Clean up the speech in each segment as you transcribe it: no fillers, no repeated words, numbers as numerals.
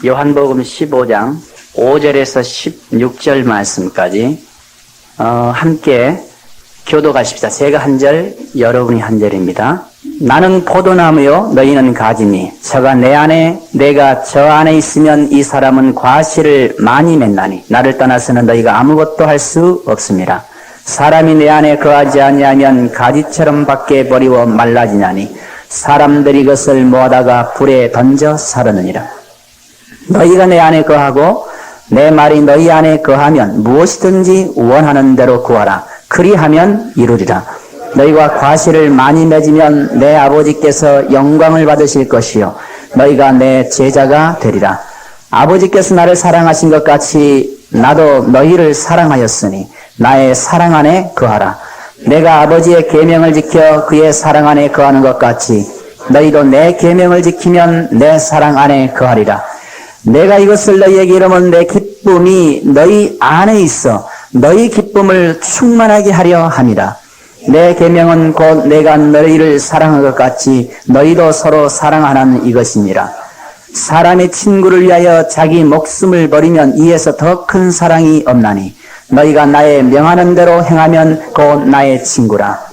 요한복음 15장 5절에서 16절 말씀까지 함께 교도가십시다. 제가 한 절, 여러분이 한 절입니다. 나는 포도나무요 너희는 가지니 저가 내 안에 내가 저 안에 있으면 이 사람은 과실을 많이 맺나니 나를 떠나서는 너희가 아무것도 할 수 없습니다. 사람이 내 안에 거하지 아니하면 가지처럼 밖에 버리워 말라지나니 사람들이 그것을 모아다가 불에 던져 사르느니라. 너희가 내 안에 거하고 내 말이 너희 안에 거하면 무엇이든지 원하는 대로 구하라. 그리하면 이루리라. 너희가 과실을 많이 맺으면 내 아버지께서 영광을 받으실 것이요 너희가 내 제자가 되리라. 아버지께서 나를 사랑하신 것 같이 나도 너희를 사랑하였으니 나의 사랑 안에 거하라. 내가 아버지의 계명을 지켜 그의 사랑 안에 거하는 것 같이 너희도 내 계명을 지키면 내 사랑 안에 거하리라. 내가 이것을 너희에게 이르면 내 기쁨이 너희 안에 있어 너희 기쁨을 충만하게 하려 함이라. 내 계명은 곧 내가 너희를 사랑한 것 같이 너희도 서로 사랑하는 이것이니라. 사람의 친구를 위하여 자기 목숨을 버리면 이에서 더 큰 사랑이 없나니 너희가 나의 명하는 대로 행하면 곧 나의 친구라.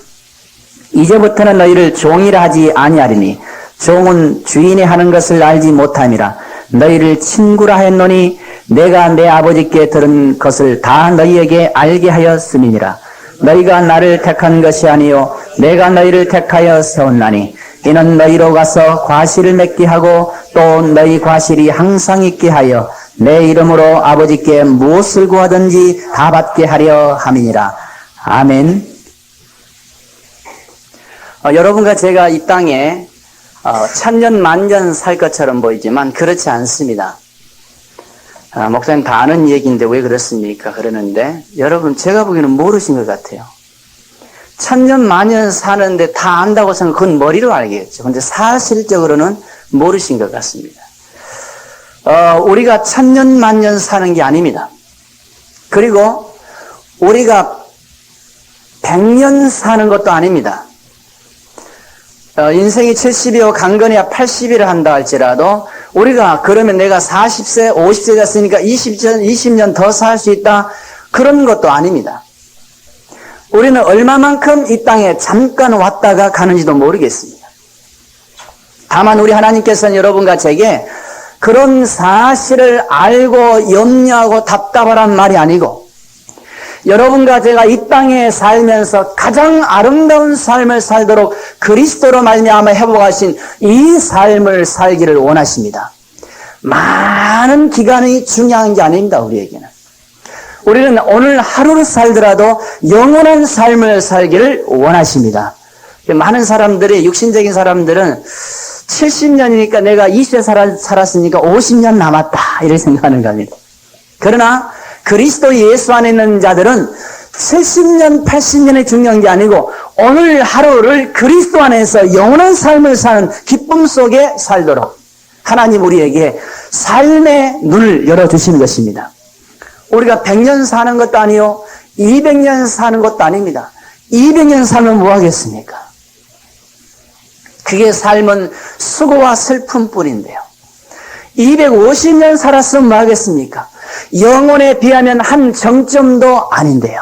이제부터는 너희를 종이라 하지 아니하리니 종은 주인이 하는 것을 알지 못함이라. 너희를 친구라 했노니 내가 내 아버지께 들은 것을 다 너희에게 알게 하였음이니라. 너희가 나를 택한 것이 아니요 내가 너희를 택하여 세웠나니 이는 너희로 가서 과실을 맺게 하고 또 너희 과실이 항상 있게 하여 내 이름으로 아버지께 무엇을 구하든지 다 받게 하려 함이니라. 아멘. 여러분과 제가 이 땅에 천년 만년 살 것처럼 보이지만 그렇지 않습니다. 목사님 다 아는 얘기인데 왜 그렇습니까? 그러는데 여러분 제가 보기에는 모르신 것 같아요. 천년 만년 사는데 다 안다고 생각하면 그건 머리로 알겠죠. 근데 사실적으로는 모르신 것 같습니다. 우리가 천년 만년 사는 게 아닙니다. 그리고 우리가 100년 사는 것도 아닙니다. 인생이 70이요 강건해야 80일을 한다 할지라도 우리가 그러면 내가 40세 50세 됐으니까 20년 더 살 수 있다 그런 것도 아닙니다. 우리는 얼마만큼 이 땅에 잠깐 왔다가 가는지도 모르겠습니다. 다만 우리 하나님께서는 여러분과 제게 그런 사실을 알고 염려하고 답답하란 말이 아니고 여러분과 제가 이 땅에 살면서 가장 아름다운 삶을 살도록 그리스도로 말미암아 회복하신 이 삶을 살기를 원하십니다. 많은 기간이 중요한 게 아닙니다. 우리에게는. 우리는 오늘 하루를 살더라도 영원한 삶을 살기를 원하십니다. 많은 사람들이 육신적인 사람들은 70년이니까 내가 20세 살았으니까 50년 남았다 이렇게 생각하는 겁니다. 그러나 그리스도 예수 안에 있는 자들은 70년, 80년이 중요한 게 아니고 오늘 하루를 그리스도 안에서 영원한 삶을 사는 기쁨 속에 살도록 하나님 우리에게 삶의 눈을 열어주시는 것입니다. 우리가 100년 사는 것도 아니요 200년 사는 것도 아닙니다. 200년 살면 뭐 하겠습니까? 그게 삶은 수고와 슬픔뿐인데요. 250년 살았으면 뭐 하겠습니까? 영혼에 비하면 한 정점도 아닌데요.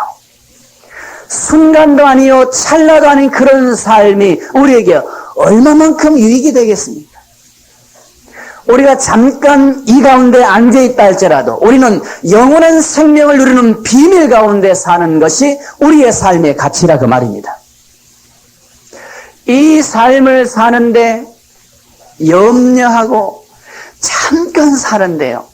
순간도 아니요 찰나도 아닌 그런 삶이 우리에게 얼마만큼 유익이 되겠습니까? 우리가 잠깐 이 가운데 앉아있다 할지라도 우리는 영원한 생명을 누리는 비밀 가운데 사는 것이 우리의 삶의 가치라 그 말입니다. 이 삶을 사는데 염려하고 잠깐 사는데요.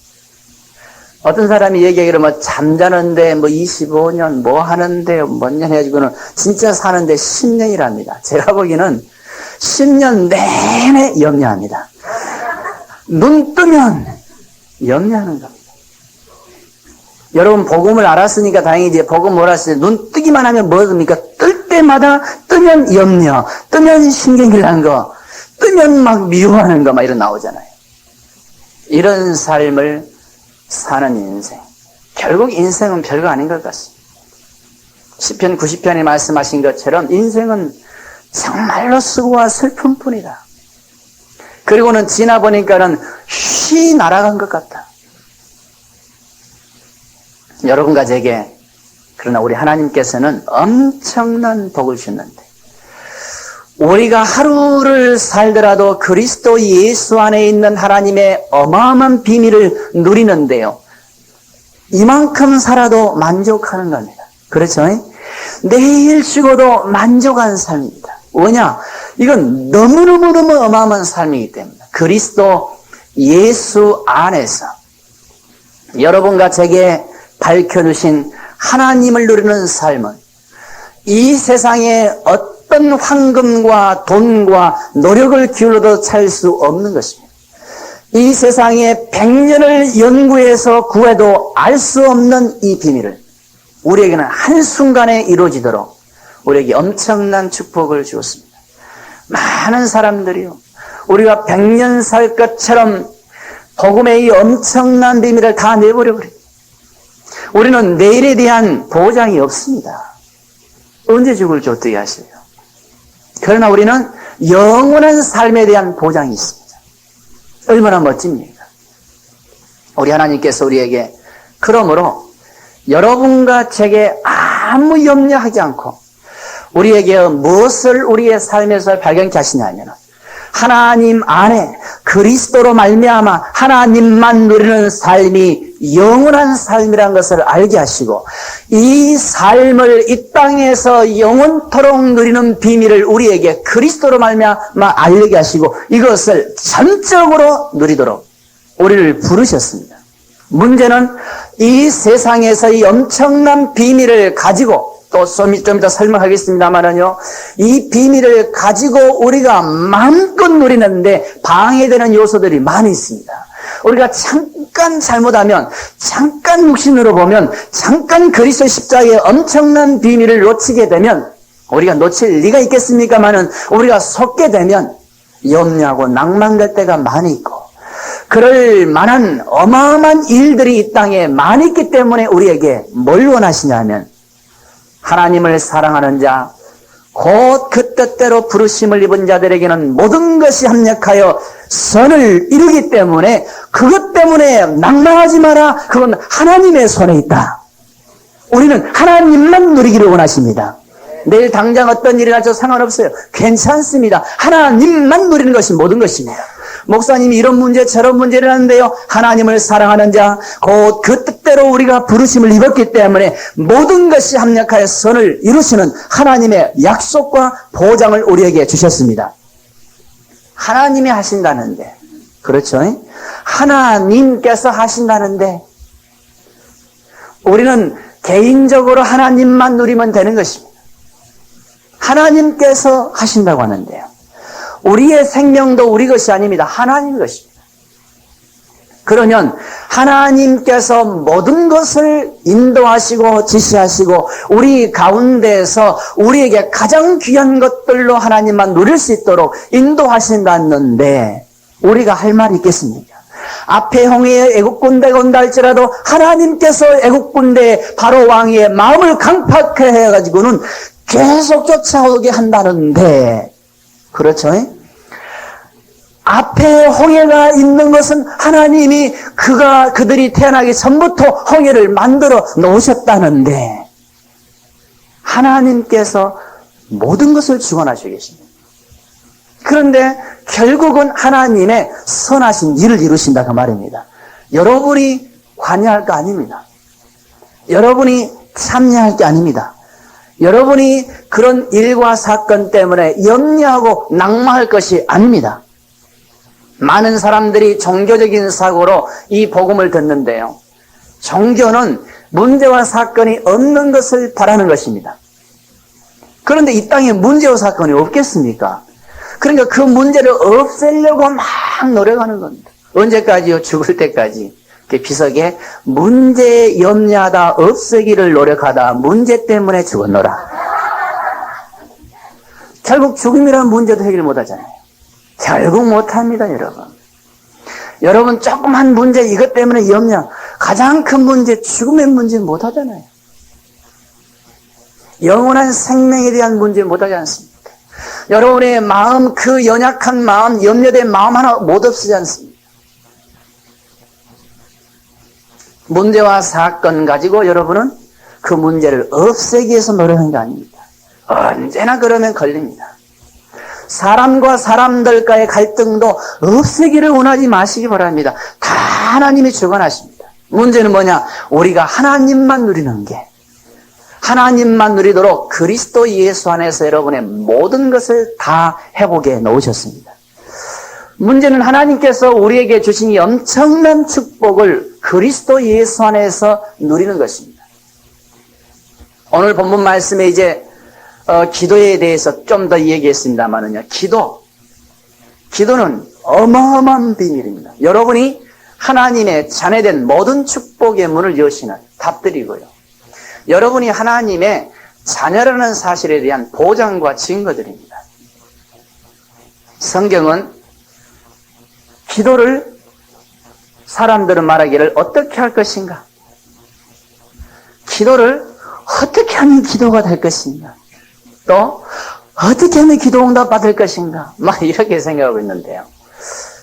어떤 사람이 얘기하기로 뭐 잠자는데 뭐 25년 뭐 하는데 몇 년 해가지고는 진짜 사는데 10년이랍니다. 제가 보기에는 10년 내내 염려합니다. 눈 뜨면 염려하는 겁니다. 여러분 복음을 알았으니까 다행이지 복음 몰랐을 때 눈 뜨기만 하면 뭐습니까? 뜰 때마다 뜨면 염려, 뜨면 신경질 난 거, 뜨면 막 미워하는 거 막 이런 나오잖아요. 이런 삶을 사는 인생. 결국 인생은 별거 아닌 것 같습니다. 시편 90편에 말씀하신 것처럼 인생은 정말로 수고와 슬픔뿐이다. 그리고는 지나보니까는 끝이 날아간 것 같다. 여러분과 제게, 그러나 우리 하나님께서는 엄청난 복을 주는데, 우리가 하루를 살더라도 그리스도 예수 안에 있는 하나님의 어마어마한 비밀을 누리는데요, 이만큼 살아도 만족하는 겁니다. 그렇죠? 내일 죽어도 만족한 삶입니다. 왜냐? 이건 너무너무너무 어마어마한 삶이기 때문에 그리스도 예수 안에서 여러분과 제게 밝혀주신 하나님을 누리는 삶은 이 세상에 어떤 황금과 돈과 노력을 기울여도 찾을 수 없는 것입니다. 이 세상에 100년을 연구해서 구해도 알 수 없는 이 비밀을 우리에게는 한순간에 이루어지도록 우리에게 엄청난 축복을 주었습니다. 많은 사람들이요, 우리가 100년 살 것처럼 복음의 이 엄청난 비밀을 다 내버려 버립니다. 우리는 내일에 대한 보장이 없습니다. 언제 죽을지 어떻게 아세요? 그러나 우리는 영원한 삶에 대한 보장이 있습니다. 얼마나 멋집니까? 우리 하나님께서 우리에게 그러므로 여러분과 제게 아무 염려하지 않고 우리에게 무엇을 우리의 삶에서 발견케 하시냐면 하나님 안에 그리스도로 말미암아 하나님만 누리는 삶이 영원한 삶이라는 것을 알게 하시고 이 삶을 이 땅에서 영원토록 누리는 비밀을 우리에게 그리스도로 말미암아 알게 하시고 이것을 전적으로 누리도록 우리를 부르셨습니다. 문제는 이 세상에서 이 엄청난 비밀을 가지고 또 좀 이따 설명하겠습니다만은요, 이 비밀을 가지고 우리가 마음껏 누리는데 방해되는 요소들이 많이 있습니다. 우리가 잠깐 잘못하면, 잠깐 육신으로 보면, 잠깐 그리스도 십자가의 엄청난 비밀을 놓치게 되면, 우리가 놓칠 리가 있겠습니까마는 우리가 속게 되면 염려하고 낭만될 때가 많이 있고, 그럴 만한 어마어마한 일들이 이 땅에 많이 있기 때문에 우리에게 뭘 원하시냐면 하나님을 사랑하는 자, 곧 그 뜻대로 부르심을 입은 자들에게는 모든 것이 합력하여 선을 이루기 때문에 그것 때문에 낭만하지 마라. 그건 하나님의 손에 있다. 우리는 하나님만 누리기를 원하십니다. 내일 당장 어떤 일이 날지 상관없어요. 괜찮습니다. 하나님만 누리는 것이 모든 것입니다. 목사님이 이런 문제 저런 문제를 하는데요, 하나님을 사랑하는 자, 곧 그 뜻대로 우리가 부르심을 입었기 때문에 모든 것이 합력하여 선을 이루시는 하나님의 약속과 보장을 우리에게 주셨습니다. 하나님이 하신다는데, 그렇죠? 하나님께서 하신다는데 우리는 개인적으로 하나님만 누리면 되는 것입니다. 하나님께서 하신다고 하는데요, 우리의 생명도 우리 것이 아닙니다. 하나님 것입니다. 그러면 하나님께서 모든 것을 인도하시고 지시하시고 우리 가운데에서 우리에게 가장 귀한 것들로 하나님만 누릴 수 있도록 인도하신다는데 우리가 할 말이 있겠습니까? 앞에 홍해에 애국군대가 온다 할지라도 하나님께서 애국군대 바로 왕의 마음을 강팍해 해가지고는 계속 쫓아오게 한다는데, 그렇죠? 앞에 홍해가 있는 것은 하나님이 그들이 태어나기 전부터 홍해를 만들어 놓으셨다는데 하나님께서 모든 것을 주관하시고 계십니다. 그런데 결국은 하나님의 선하신 일을 이루신다 그 말입니다. 여러분이 관여할 거 아닙니다. 여러분이 참여할 게 아닙니다. 여러분이 그런 일과 사건 때문에 염려하고 낙마할 것이 아닙니다. 많은 사람들이 종교적인 사고로 이 복음을 듣는데요, 종교는 문제와 사건이 없는 것을 바라는 것입니다. 그런데 이 땅에 문제와 사건이 없겠습니까? 그러니까 그 문제를 없애려고 막 노력하는 겁니다. 언제까지요? 죽을 때까지. 비석에 문제 염려하다 없애기를 노력하다 문제 때문에 죽었노라. 결국 죽음이라는 문제도 해결 못하잖아요. 결국 못합니다. 여러분 조그만 문제 이것 때문에 염려, 가장 큰 문제 죽음의 문제 못하잖아요. 영원한 생명에 대한 문제 못하지 않습니까? 여러분의 마음, 그 연약한 마음, 염려된 마음 하나 못 없애지 않습니까? 문제와 사건 가지고 여러분은 그 문제를 없애기 위해서 노력하는 게 아닙니다. 언제나 그러면 걸립니다. 사람과 사람들과의 갈등도 없애기를 원하지 마시기 바랍니다. 다 하나님이 주관하십니다. 문제는 뭐냐? 우리가 하나님만 누리는 게, 하나님만 누리도록 그리스도 예수 안에서 여러분의 모든 것을 다 회복해 놓으셨습니다. 문제는 하나님께서 우리에게 주신 이 엄청난 축복을 그리스도 예수 안에서 누리는 것입니다. 오늘 본문 말씀에 이제 기도에 대해서 좀 더 얘기했습니다만은요. 기도는 어마어마한 비밀입니다. 여러분이 하나님의 자녀된 모든 축복의 문을 여시는 답들이고요. 여러분이 하나님의 자녀라는 사실에 대한 보장과 증거들입니다. 성경은 기도를 사람들은 말하기를 어떻게 할 것인가? 기도를 어떻게 하면 기도가 될 것인가? 또 어떻게 하면 기도 응답 받을 것인가? 막 이렇게 생각하고 있는데요.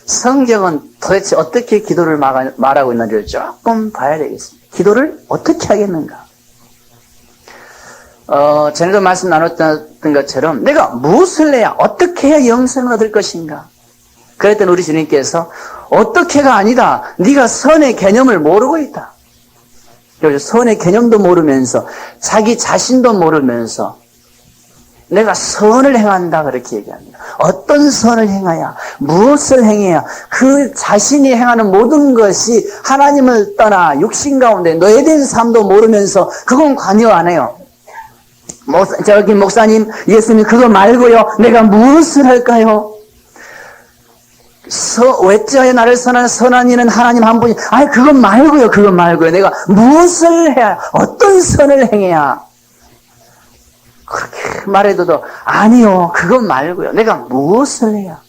성경은 도대체 어떻게 기도를 말하고 있는지를 조금 봐야 되겠습니다. 기도를 어떻게 하겠는가? 전에도 말씀 나눴던 것처럼 내가 무엇을 해야, 어떻게 해야 영생을 얻을 것인가? 그랬더니 우리 주님께서 어떻게가 아니다. 네가 선의 개념을 모르고 있다. 그래서 선의 개념도 모르면서 자기 자신도 모르면서 내가 선을 행한다 그렇게 얘기합니다. 어떤 선을 행해야, 무엇을 행해야 그 자신이 행하는 모든 것이 하나님을 떠나 육신 가운데 노예된 삶도 모르면서 그건 관여 안 해요. 저기 목사님, 예수님 그거 말고요 내가 무엇을 할까요? 외자에 나를 선한 이는 하나님 한 분이, 그건 말고요 내가 무엇을 해야, 어떤 선을 행해야, 그렇게 말해도 아니요 그건 말고요 내가 무엇을 해야.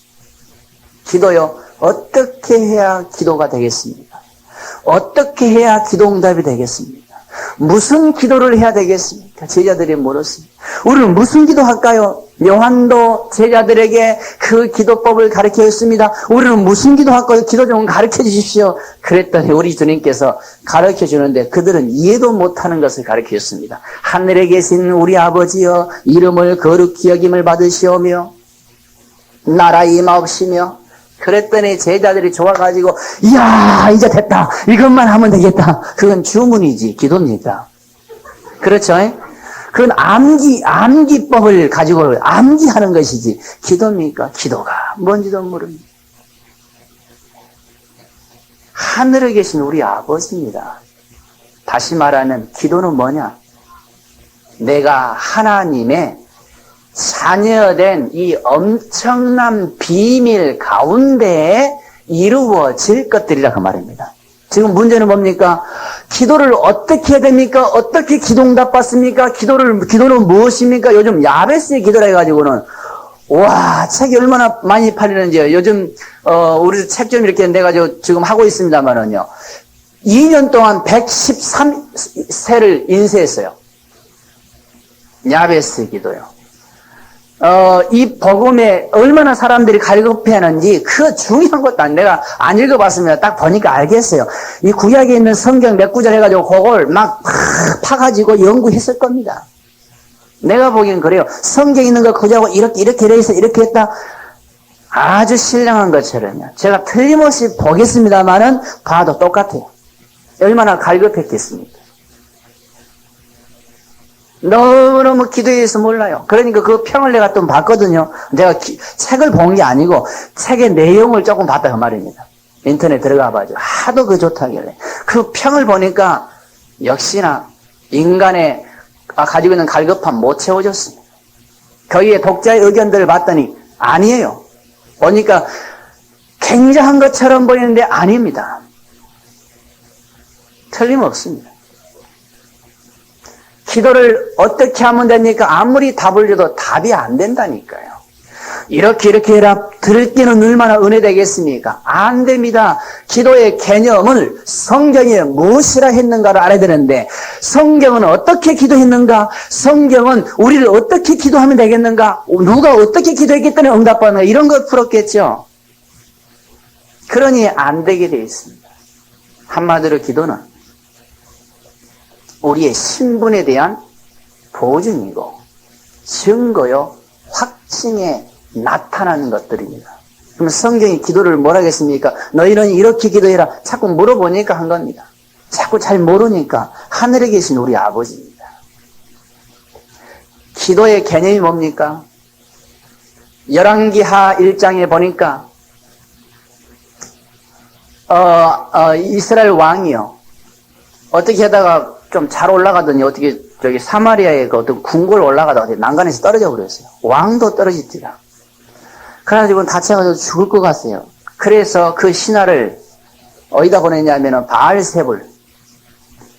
기도요 어떻게 해야 기도가 되겠습니까? 어떻게 해야 기도 응답이 되겠습니까? 무슨 기도를 해야 되겠습니까? 제자들이 물었습니다. 우리는 무슨 기도할까요? 요한도 제자들에게 그 기도법을 가르쳐줬습니다. 우리는 무슨 기도할까요? 기도 좀 가르쳐 주십시오. 그랬더니 우리 주님께서 가르쳐 주는데 그들은 이해도 못하는 것을 가르쳐 줬습니다. 하늘에 계신 우리 아버지여, 이름을 거룩히 여김을 받으시오며 나라 임하옵시며. 그랬더니 제자들이 좋아가지고 이야 이제 됐다, 이것만 하면 되겠다. 그건 주문이지 기도입니까? 그렇죠? 그건 암기법을 가지고 암기하는 것이지 기도입니까? 기도가 뭔지도 모릅니다. 하늘에 계신 우리 아버지입니다. 다시 말하면 기도는 뭐냐? 내가 하나님의 자녀된 이 엄청난 비밀 가운데에 이루어질 것들이라 그 말입니다. 지금 문제는 뭡니까? 기도를 어떻게 해야 됩니까? 어떻게 기도 응답 받습니까? 기도는 무엇입니까? 요즘 야베스의 기도라 해가지고는 와, 책이 얼마나 많이 팔리는지요. 요즘 우리 책 좀 이렇게 내가지고 지금 하고 있습니다만은요. 2년 동안 113세를 인쇄했어요. 야베스 기도요. 이 복음에 얼마나 사람들이 갈급해하는지 그 중요한 것도 내가 안 읽어봤습니다. 딱 보니까 알겠어요. 이 구약에 있는 성경 몇 구절 해가지고 그걸 막 파가지고 연구했을 겁니다. 내가 보기엔 그래요. 성경에 있는 거 그자고 이렇게 해서 이렇게 했다. 아주 신령한 것처럼요. 제가 틀림없이 보겠습니다만은 봐도 똑같아요. 얼마나 갈급했겠습니까? 너무너무 기도에 대해서 몰라요. 그러니까 그 평을 내가 좀 봤거든요. 내가 책을 본 게 아니고 책의 내용을 조금 봤다 그 말입니다. 인터넷 들어가 봐죠. 하도 그 좋다길래 그 평을 보니까 역시나 인간의 가지고 있는 갈급함 못 채워줬습니다. 거기에 독자의 의견들을 봤더니 아니에요. 보니까 굉장한 것처럼 보이는데 아닙니다. 틀림없습니다. 기도를 어떻게 하면 됩니까? 아무리 답을 줘도 답이 안 된다니까요. 이렇게 해라. 들을 때는 얼마나 은혜 되겠습니까? 안 됩니다. 기도의 개념을 성경에 무엇이라 했는가를 알아야 되는데 성경은 어떻게 기도했는가? 성경은 우리를 어떻게 기도하면 되겠는가? 누가 어떻게 기도했기 때문에 응답받는가? 이런 걸 풀었겠죠. 그러니 안 되게 되어 있습니다. 한마디로 기도는 우리의 신분에 대한 보증이고 증거요, 확증에 나타나는 것들입니다. 그럼 성경이 기도를 뭐라 하겠습니까? 너희는 이렇게 기도해라. 자꾸 물어보니까 한 겁니다. 자꾸 잘 모르니까 하늘에 계신 우리 아버지입니다. 기도의 개념이 뭡니까? 열왕기하 1장에 보니까 이스라엘 왕이요, 어떻게 하다가 좀 잘 올라가더니 어떻게 저기 사마리아의 그 어떤 궁궐 올라가다가 난간에서 떨어져 버렸어요. 왕도 떨어지더라. 그래가지고 다쳐가지고 죽을 것 같아요. 그래서 그 신하를 어디다 보냈냐면은 바알세불,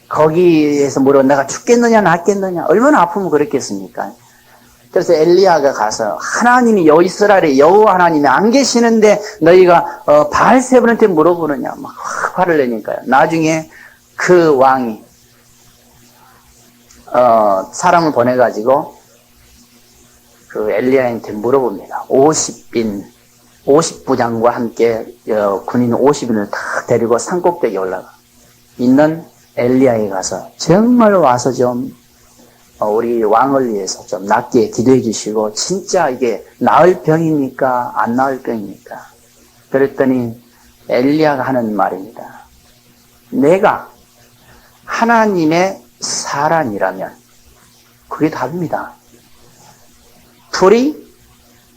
거기에서 물어, 내가 죽겠느냐 낫겠느냐, 얼마나 아프면 그랬겠습니까? 그래서 엘리야가 가서 하나님이 이스라엘의 여호와 하나님이 안 계시는데 너희가 바알세불한테 물어보느냐, 막 화를 내니까요. 나중에 그 왕이 사람을 보내가지고 그 엘리야한테 물어봅니다. 50부장과 함께 군인 50인을 다 데리고 산꼭대기에 올라가 있는 엘리야에 가서 정말 와서 좀 우리 왕을 위해서 좀 낫게 기도해 주시고, 진짜 이게 나을 병입니까? 안 나을 병입니까? 그랬더니 엘리야가 하는 말입니다. 내가 하나님의 사람이라면, 그게 답입니다. 불이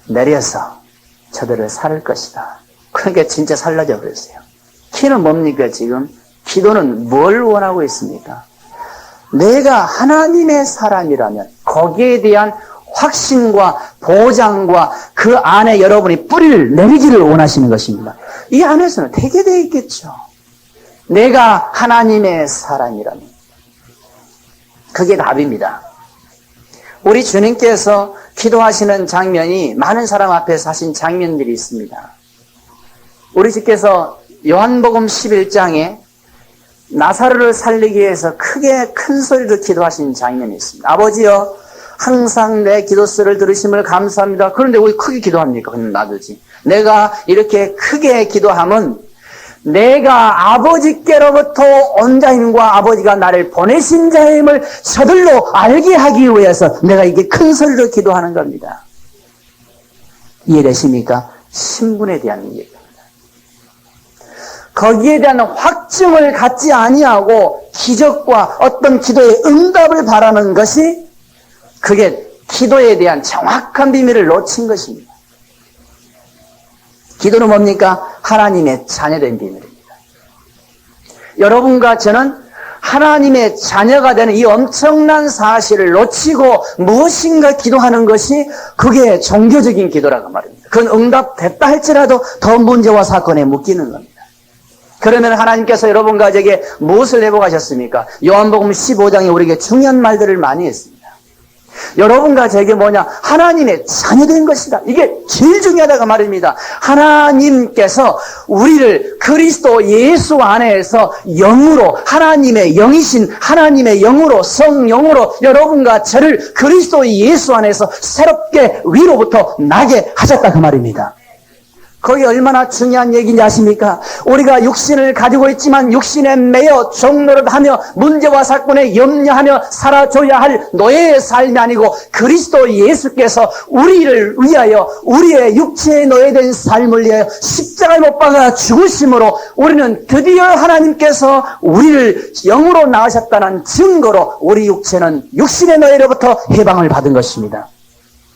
내려서 저들을 살릴 것이다. 그러니까 진짜 살라져 버렸어요. 키는 뭡니까 지금? 기도는 뭘 원하고 있습니까? 내가 하나님의 사람이라면 거기에 대한 확신과 보장과 그 안에 여러분이 뿌리를 내리기를 원하시는 것입니다. 이 안에서는 되게 되어 있겠죠. 내가 하나님의 사람이라면. 그게 답입니다. 우리 주님께서 기도하시는 장면이 많은 사람 앞에서 하신 장면들이 있습니다. 우리 주께서 요한복음 11장에 나사로를 살리기 위해서 크게 큰 소리로 기도하신 장면이 있습니다. 아버지여, 항상 내 기도소를 들으심을 감사합니다. 그런데 왜 크게 기도합니까? 그냥 놔두지. 내가 이렇게 크게 기도하면 내가 아버지께로부터 온 자임과 아버지가 나를 보내신 자임을 저들로 알게 하기 위해서 내가 이게 큰 소리로 기도하는 겁니다. 이해되십니까? 신분에 대한 얘기입니다. 거기에 대한 확증을 갖지 아니하고 기적과 어떤 기도의 응답을 바라는 것이, 그게 기도에 대한 정확한 비밀을 놓친 것입니다. 기도는 뭡니까? 하나님의 자녀된 비밀입니다. 여러분과 저는 하나님의 자녀가 되는 이 엄청난 사실을 놓치고 무엇인가 기도하는 것이, 그게 종교적인 기도라고 말입니다. 그건 응답됐다 할지라도 더 문제와 사건에 묶이는 겁니다. 그러면 하나님께서 여러분과 저에게 무엇을 회복하셨습니까? 요한복음 15장에 우리에게 중요한 말들을 많이 했습니다. 여러분과 저에게 뭐냐? 하나님의 자녀된 것이다. 이게 제일 중요하다고 말입니다. 하나님께서 우리를 그리스도 예수 안에서 영으로, 하나님의 영이신 하나님의 영으로, 성령으로 여러분과 저를 그리스도 예수 안에서 새롭게 위로부터 나게 하셨다 그 말입니다. 그게 얼마나 중요한 얘기인지 아십니까? 우리가 육신을 가지고 있지만 육신에 매여 종노릇하며 문제와 사건에 염려하며 살아줘야 할 노예의 삶이 아니고, 그리스도 예수께서 우리를 위하여, 우리의 육체에 노예된 삶을 위하여 십자가에 못 박아 죽으심으로 우리는 드디어 하나님께서 우리를 영으로 낳으셨다는 증거로 우리 육체는 육신의 노예로부터 해방을 받은 것입니다.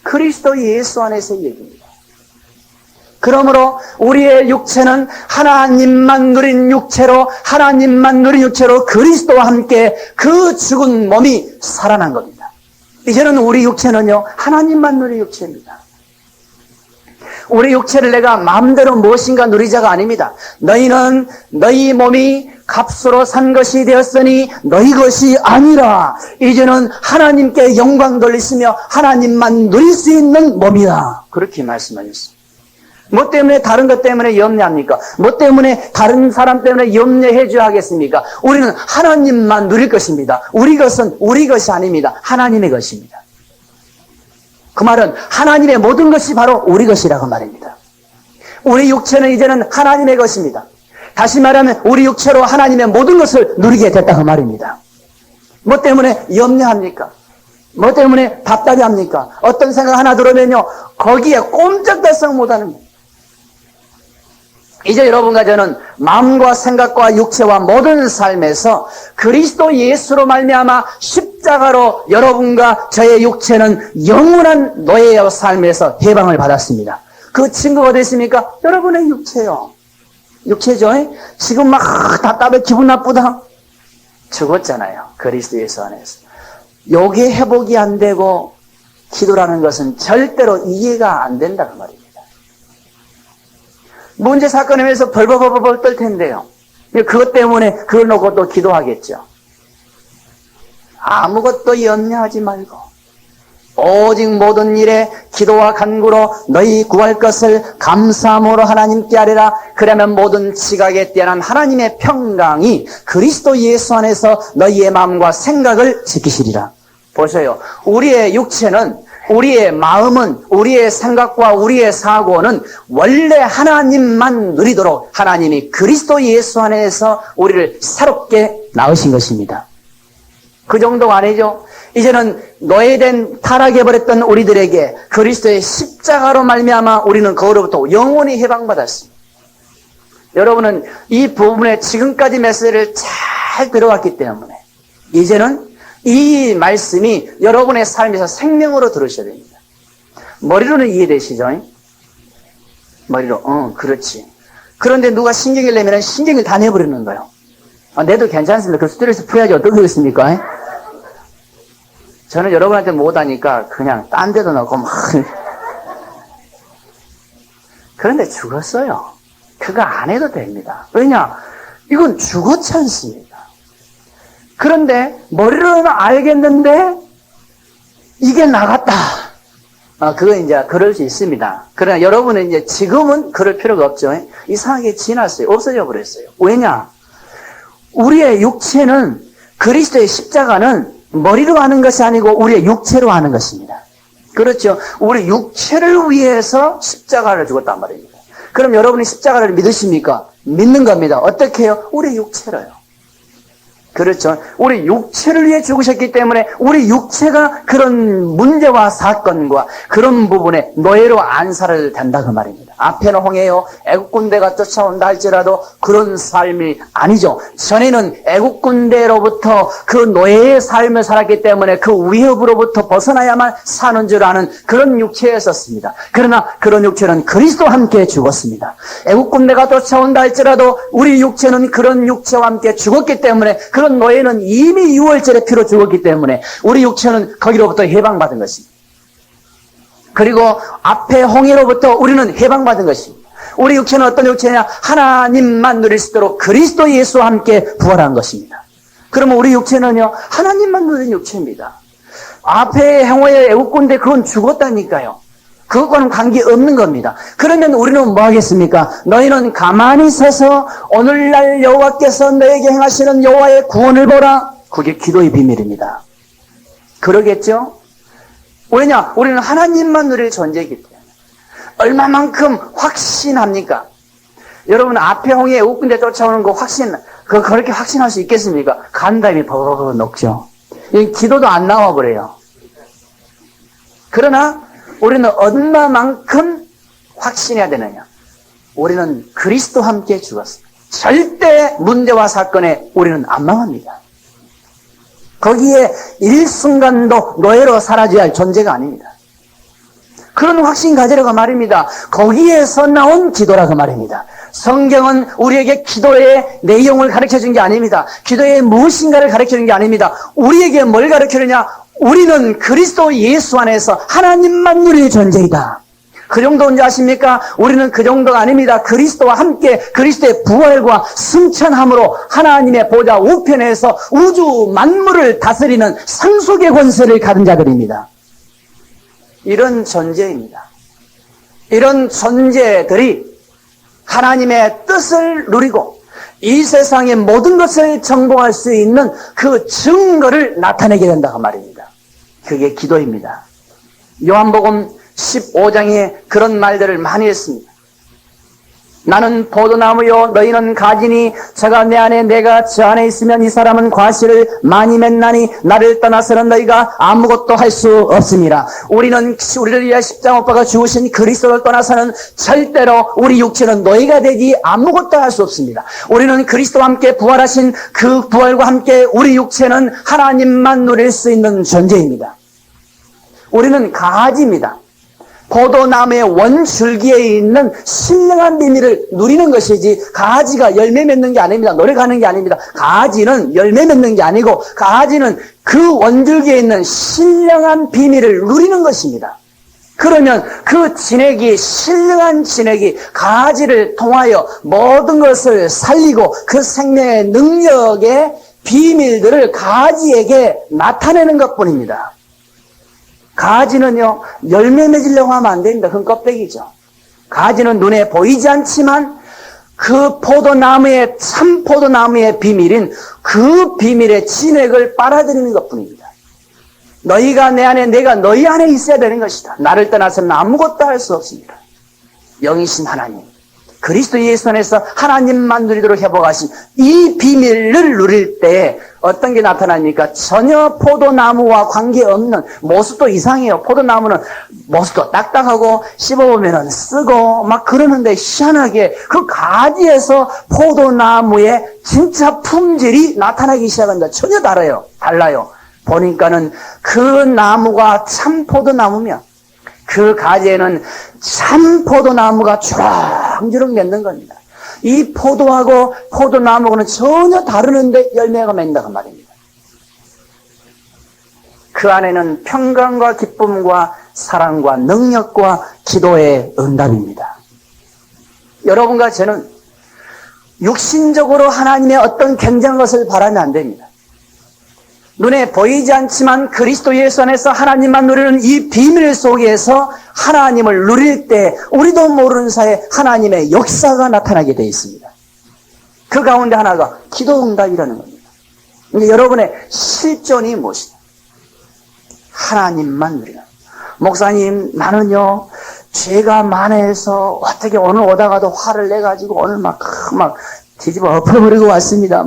그리스도 예수 안에서의 얘기입니다. 그러므로 우리의 육체는 하나님만 누린 육체로, 하나님만 누린 육체로 그리스도와 함께 그 죽은 몸이 살아난 겁니다. 이제는 우리 육체는요, 하나님만 누린 육체입니다. 우리 육체를 내가 마음대로 무엇인가 누리자가 아닙니다. 너희는 너희 몸이 값으로 산 것이 되었으니 너희 것이 아니라 이제는 하나님께 영광 돌리시며 하나님만 누릴 수 있는 몸이다. 그렇게 말씀하셨습니다. 뭐 때문에 다른 것 때문에 염려합니까? 뭐 때문에 다른 사람 때문에 염려해 줘야 하겠습니까? 우리는 하나님만 누릴 것입니다. 우리 것은 우리 것이 아닙니다. 하나님의 것입니다. 그 말은 하나님의 모든 것이 바로 우리 것이라고 말입니다. 우리 육체는 이제는 하나님의 것입니다. 다시 말하면 우리 육체로 하나님의 모든 것을 누리게 됐다고 말입니다. 뭐 때문에 염려합니까? 뭐 때문에 답답해 합니까? 어떤 생각 하나 들으면요, 거기에 꼼짝달싹 못하는 거예요. 이제 여러분과 저는 마음과 생각과 육체와 모든 삶에서 그리스도 예수로 말미암아 십자가로 여러분과 저의 육체는 영원한 노예의 삶에서 해방을 받았습니다. 그 친구가 어디 있습니까? 여러분의 육체요. 육체죠. 지금 막 답답해 기분 나쁘다. 죽었잖아요. 그리스도 예수 안에서. 요게 회복이 안 되고 기도라는 것은 절대로 이해가 안 된다 그 말입니다. 문제 사건에 대해서 벌벌벌벌 떨 텐데요. 그것 때문에 그걸 놓고 또 기도하겠죠. 아무것도 염려하지 말고 오직 모든 일에 기도와 간구로 너희 구할 것을 감사함으로 하나님께 아뢰라. 그러면 모든 지각에 뛰어난 하나님의 평강이 그리스도 예수 안에서 너희의 마음과 생각을 지키시리라. 보세요. 우리의 육체는, 우리의 마음은, 우리의 생각과 우리의 사고는 원래 하나님만 누리도록 하나님이 그리스도 예수 안에서 우리를 새롭게 낳으신 것입니다. 그 정도가 아니죠. 이제는 노예된 타락해버렸던 우리들에게 그리스도의 십자가로 말미암아 우리는 그로부터 영원히 해방받았습니다. 여러분은 이 부분에 지금까지 메시지를 잘 들어왔기 때문에 이제는 이 말씀이 여러분의 삶에서 생명으로 들으셔야 됩니다. 머리로는 이해되시죠? 머리로, 그렇지. 그런데 누가 신경을 내면 신경을 다 내버리는 거예요. 내도 괜찮습니다. 그 스트레스 풀어야지 어떻게 하겠습니까? 저는 여러분한테 못하니까 그냥 딴 데도 넣고 막. 그런데 죽었어요. 그거 안 해도 됩니다. 왜냐? 이건 죽었지 않습니까? 그런데 머리로는 알겠는데 이게 나갔다. 그거 이제 그럴 수 있습니다. 그러나 여러분은 이제 지금은 그럴 필요가 없죠. 이상하게 지났어요. 없어져 버렸어요. 왜냐? 우리의 육체는 그리스도의 십자가는 머리로 하는 것이 아니고 우리의 육체로 하는 것입니다. 그렇죠. 우리 육체를 위해서 십자가를 죽었단 말입니다. 그럼 여러분이 십자가를 믿으십니까? 믿는 겁니다. 어떻게 해요? 우리 육체로요. 그렇죠. 우리 육체를 위해 죽으셨기 때문에 우리 육체가 그런 문제와 사건과 그런 부분에 노예로 안 살아도 된다 그 말입니다. 앞에는 홍해요. 애국군대가 쫓아온다 할지라도 그런 삶이 아니죠. 전에는 애국군대로부터 그 노예의 삶을 살았기 때문에 그 위협으로부터 벗어나야만 사는 줄 아는 그런 육체였었습니다. 그러나 그런 육체는 그리스도와 함께 죽었습니다. 애국군대가 쫓아온다 할지라도 우리 육체는 그런 육체와 함께 죽었기 때문에 그런 노예는 이미 6월절에 피로 죽었기 때문에 우리 육체는 거기로부터 해방받은 것입니다. 그리고 앞에 홍해로부터 우리는 해방받은 것입니다. 우리 육체는 어떤 육체냐? 하나님만 누릴 수 있도록 그리스도 예수와 함께 부활한 것입니다. 그러면 우리 육체는요, 하나님만 누린 육체입니다. 앞에 홍해의 애국군대 그건 죽었다니까요. 그것과는 관계없는 겁니다. 그러면 우리는 뭐 하겠습니까? 너희는 가만히 서서 오늘날 여호와께서 너에게 행하시는 여호와의 구원을 보라. 그게 기도의 비밀입니다. 그러겠죠? 왜냐? 우리는 하나님만 누릴 존재이기 때문에. 얼마만큼 확신합니까? 여러분 앞에 홍해 애국군대 쫓아오는 거 그렇게 확신할 수 있겠습니까? 간담이 버벅 녹죠. 기도도 안 나와버려요. 그러나 우리는 얼마만큼 확신해야 되느냐? 우리는 그리스도와 함께 죽었습니다. 절대 문제와 사건에 우리는 안 망합니다. 거기에 일순간도 노예로 사라져야 할 존재가 아닙니다. 그런 확신 가지라고 말입니다. 거기에서 나온 기도라고 말입니다. 성경은 우리에게 기도의 내용을 가르쳐준 게 아닙니다. 기도의 무엇인가를 가르쳐준 게 아닙니다. 우리에게 뭘 가르쳐주냐? 우리는 그리스도 예수 안에서 하나님만 누릴 존재이다. 그 정도인지 아십니까? 우리는 그 정도가 아닙니다. 그리스도와 함께 그리스도의 부활과 승천함으로 하나님의 보좌 우편에서 우주 만물을 다스리는 상속의 권세를 가진 자들입니다. 이런 존재입니다. 이런 존재들이 하나님의 뜻을 누리고 이 세상의 모든 것을 정복할 수 있는 그 증거를 나타내게 된다고 말입니다. 그게 기도입니다. 요한복음 15장에 그런 말들을 많이 했습니다. 나는 포도나무요 너희는 가지니 저가 내 안에 내가 저 안에 있으면 이 사람은 과실을 많이 맺나니 나를 떠나서는 너희가 아무것도 할 수 없습니다. 우리를 위하여 십자가 못 박아 죽으신 그리스도를 떠나서는 절대로 우리 육체는 노예가 되지 아무것도 할 수 없습니다. 우리는 그리스도와 함께 부활하신 그 부활과 함께 우리 육체는 하나님만 누릴 수 있는 존재입니다. 우리는 가지입니다. 포도나무의 원줄기에 있는 신령한 비밀을 누리는 것이지 가지가 열매 맺는 게 아닙니다. 노력하는 게 아닙니다. 가지는 열매 맺는 게 아니고 가지는 그 원줄기에 있는 신령한 비밀을 누리는 것입니다. 그러면 그 진액이 신령한 진액이 가지를 통하여 모든 것을 살리고 그 생명의 능력의 비밀들을 가지에게 나타내는 것뿐입니다. 가지는요, 열매 맺으려고 하면 안 됩니다. 그건 껍데기죠. 가지는 눈에 보이지 않지만 그 포도나무의, 참 포도나무의 비밀인 그 비밀의 진액을 빨아들이는 것 뿐입니다. 너희가 내 안에, 내가 너희 안에 있어야 되는 것이다. 나를 떠나서는 아무것도 할 수 없습니다. 영이신 하나님, 그리스도 예수 안에서 하나님만 누리도록 회복하신 이 비밀을 누릴 때 어떤 게 나타납니까? 전혀 포도나무와 관계없는, 모습도 이상해요. 포도나무는 모습도 딱딱하고 씹어보면 쓰고 막 그러는데 희한하게 그 가지에서 포도나무의 진짜 품질이 나타나기 시작한다. 전혀 달라요. 보니까는 그 나무가 참 포도나무면 그 가지에는 참 포도나무가 주렁주렁 맺는 겁니다. 이 포도하고 포도나무는 전혀 다르는데 열매가 맺는다고 말입니다. 그 안에는 평강과 기쁨과 사랑과 능력과 기도의 응답입니다. 여러분과 저는 육신적으로 하나님의 어떤 굉장한 것을 바라면 안 됩니다. 눈에 보이지 않지만 그리스도 예수 안에서 하나님만 누리는 이 비밀 속에서 하나님을 누릴 때 우리도 모르는 사이에 하나님의 역사가 나타나게 되어 있습니다. 그 가운데 하나가 기도 응답이라는 겁니다. 이제 여러분의 실존이 무엇이냐? 하나님만 누리는. 목사님, 나는요 죄가 많아서 어떻게 오늘 오다가도 화를 내가지고 오늘 막 뒤집어 엎어버리고 왔습니다.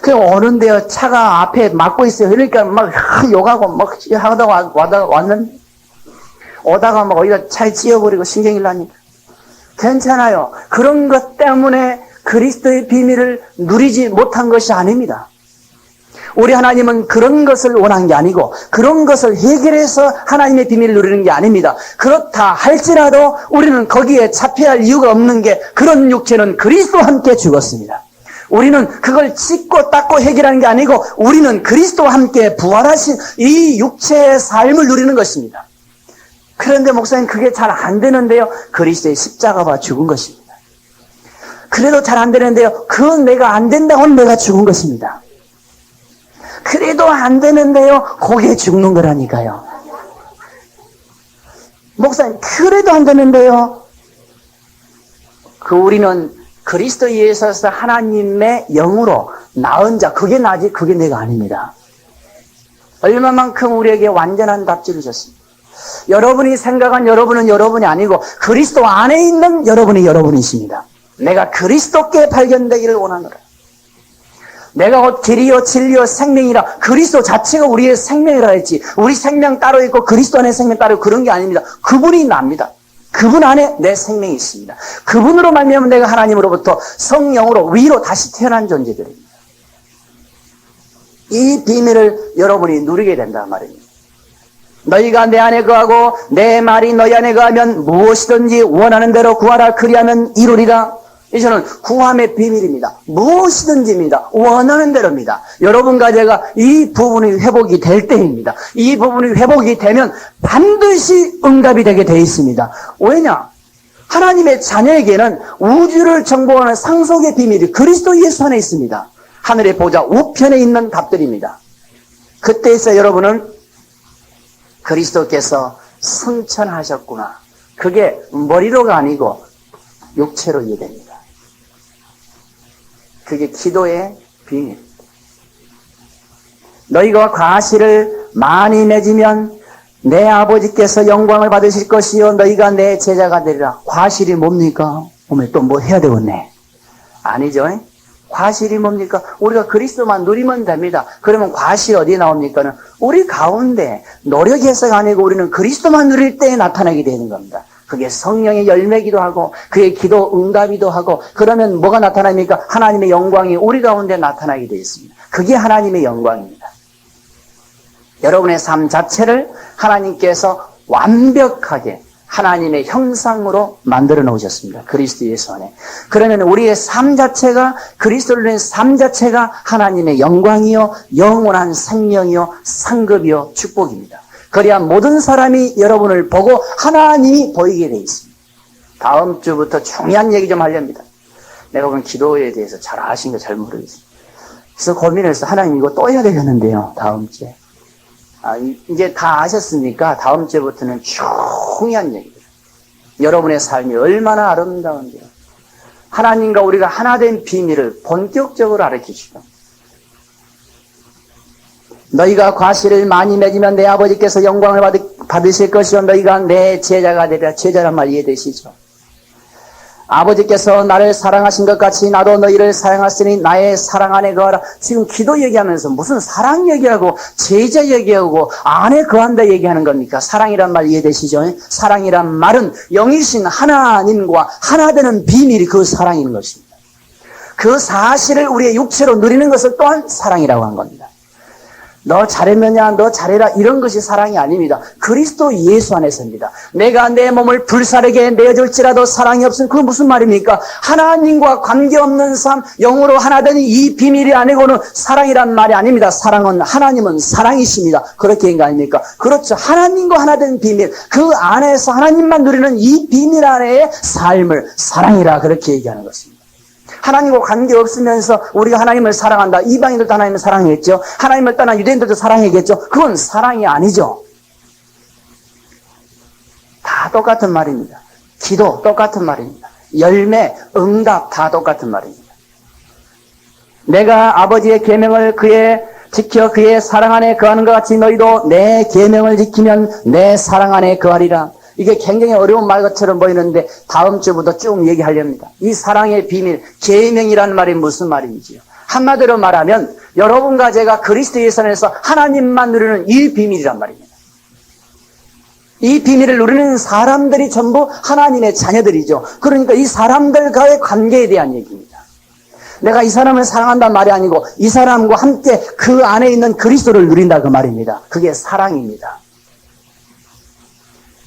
그 오는데요, 차가 앞에 막고 있어요. 그러니까 막 욕하고 막 하다가 왔는데, 오다가 막 어디다 차에 찧어버리고 신경이 나니까. 괜찮아요. 그런 것 때문에 그리스도의 비밀을 누리지 못한 것이 아닙니다. 우리 하나님은 그런 것을 원한 게 아니고, 그런 것을 해결해서 하나님의 비밀을 누리는 게 아닙니다. 그렇다 할지라도 우리는 거기에 잡혀야 할 이유가 없는 게, 그런 육체는 그리스도와 함께 죽었습니다. 우리는 그걸 찢고 닦고 해결하는 게 아니고 우리는 그리스도와 함께 부활하신 이 육체의 삶을 누리는 것입니다. 그런데 목사님 그게 잘 안 되는데요. 그리스도의 십자가가 죽은 것입니다. 그래도 잘 안 되는데요. 그건 내가 안 된다고는 내가 죽은 것입니다. 그래도 안 되는데요. 그게 죽는 거라니까요. 목사님 그래도 안 되는데요. 우리는 그리스도 예수에서 하나님의 영으로 낳은 자, 그게 나지 그게 내가 아닙니다. 얼마만큼 우리에게 완전한 답지를 줬습니다. 여러분이 생각한 여러분은 여러분이 아니고 그리스도 안에 있는 여러분이 여러분이십니다. 내가 그리스도께 발견되기를 원하노라. 내가 곧 길이요 진리요 생명이라. 그리스도 자체가 우리의 생명이라 했지. 우리 생명 따로 있고 그리스도 안에 생명 따로 있고 그런 게 아닙니다. 그분이 납니다. 그분 안에 내 생명이 있습니다. 그분으로 말미암아 내가 하나님으로부터 성령으로 위로 다시 태어난 존재들입니다. 이 비밀을 여러분이 누리게 된단 말입니다. 너희가 내 안에 거하고 내 말이 너희 안에 거하면 무엇이든지 원하는 대로 구하라. 그리하면 이루리라. 이제는 구함의 비밀입니다. 무엇이든지입니다. 원하는 대로입니다. 여러분과 제가 이 부분이 회복이 될 때입니다. 이 부분이 회복이 되면 반드시 응답이 되게 되어 있습니다. 왜냐? 하나님의 자녀에게는 우주를 정복하는 상속의 비밀이 그리스도 예수 안에 있습니다. 하늘의 보좌 우편에 있는 답들입니다. 그때에서 여러분은 그리스도께서 승천하셨구나. 그게 머리로가 아니고 육체로 이해됩니다. 그게 기도의 비밀. 너희가 과실을 많이 맺으면 내 아버지께서 영광을 받으실 것이요 너희가 내 제자가 되리라. 과실이 뭡니까? 어머, 또 뭐 해야 되겠네. 아니죠. 과실이 뭡니까? 우리가 그리스도만 누리면 됩니다. 그러면 과실 어디에 나옵니까? 우리 가운데 노력해서가 아니고 우리는 그리스도만 누릴 때에 나타나게 되는 겁니다. 그게 성령의 열매기도 하고 그의 기도 응답이기도 하고 그러면 뭐가 나타납니까? 하나님의 영광이 우리 가운데 나타나게 되어 있습니다. 그게 하나님의 영광입니다. 여러분의 삶 자체를 하나님께서 완벽하게 하나님의 형상으로 만들어 놓으셨습니다. 그리스도 예수 안에. 그러면 우리의 삶 자체가 그리스도를 위한 삶 자체가 하나님의 영광이요 영원한 생명이요 상급이요 축복입니다. 그래야 모든 사람이 여러분을 보고 하나님이 보이게 되어 있습니다. 다음 주부터 중요한 얘기 좀 하렵니다. 내가 오늘 기도에 대해서 잘 아신 거 잘 모르겠어요. 그래서 고민해서 하나님 이거 또 해야 되겠는데요. 다음 주에. 이제 다 아셨으니까 다음 주부터는 중요한 얘기들. 여러분의 삶이 얼마나 아름다운데요. 하나님과 우리가 하나 된 비밀을 본격적으로 알려주시고 너희가 과실을 많이 맺으면 내 아버지께서 영광을 받으실 것이요 너희가 내 제자가 되리라. 제자란 말 이해되시죠? 아버지께서 나를 사랑하신 것 같이 나도 너희를 사랑하시니 나의 사랑 안에 거하라. 지금 기도 얘기하면서 무슨 사랑 얘기하고 제자 얘기하고 안에 거한다 얘기하는 겁니까? 사랑이란 말 이해되시죠? 사랑이란 말은 영이신 하나님과 하나 되는 비밀이 그 사랑인 것입니다. 그 사실을 우리의 육체로 누리는 것을 또한 사랑이라고 한 겁니다. 너 잘했느냐 너 잘해라 이런 것이 사랑이 아닙니다. 그리스도 예수 안에서입니다. 내가 내 몸을 불사르게 내어줄지라도 사랑이 없으면 그건 무슨 말입니까? 하나님과 관계없는 삶 영으로 하나 되는 이 비밀이 아니고는 사랑이란 말이 아닙니다. 사랑은 하나님은 사랑이십니다. 그렇게 한 거 아닙니까? 그렇죠. 하나님과 하나 된 비밀 그 안에서 하나님만 누리는 이 비밀 안에의 삶을 사랑이라 그렇게 얘기하는 것입니다. 하나님과 관계없으면서 우리가 하나님을 사랑한다. 이방인들도 하나님을 사랑했죠. 하나님을 떠난 유대인들도 사랑했겠죠. 그건 사랑이 아니죠. 다 똑같은 말입니다. 기도 똑같은 말입니다. 열매, 응답 다 똑같은 말입니다. 내가 아버지의 계명을 지켜 그의 사랑 안에 거하는 것 같이 너희도 내 계명을 지키면 내 사랑 안에 거하리라. 이게 굉장히 어려운 말 것처럼 보이는데 다음 주부터 쭉 얘기하렵니다. 이 사랑의 비밀, 계명이라는 말이 무슨 말인지요? 한마디로 말하면 여러분과 제가 그리스도 예수 안에서 하나님만 누리는 이 비밀이란 말입니다. 이 비밀을 누리는 사람들이 전부 하나님의 자녀들이죠. 그러니까 이 사람들과의 관계에 대한 얘기입니다. 내가 이 사람을 사랑한다는 말이 아니고 이 사람과 함께 그 안에 있는 그리스도를 누린다 그 말입니다. 그게 사랑입니다.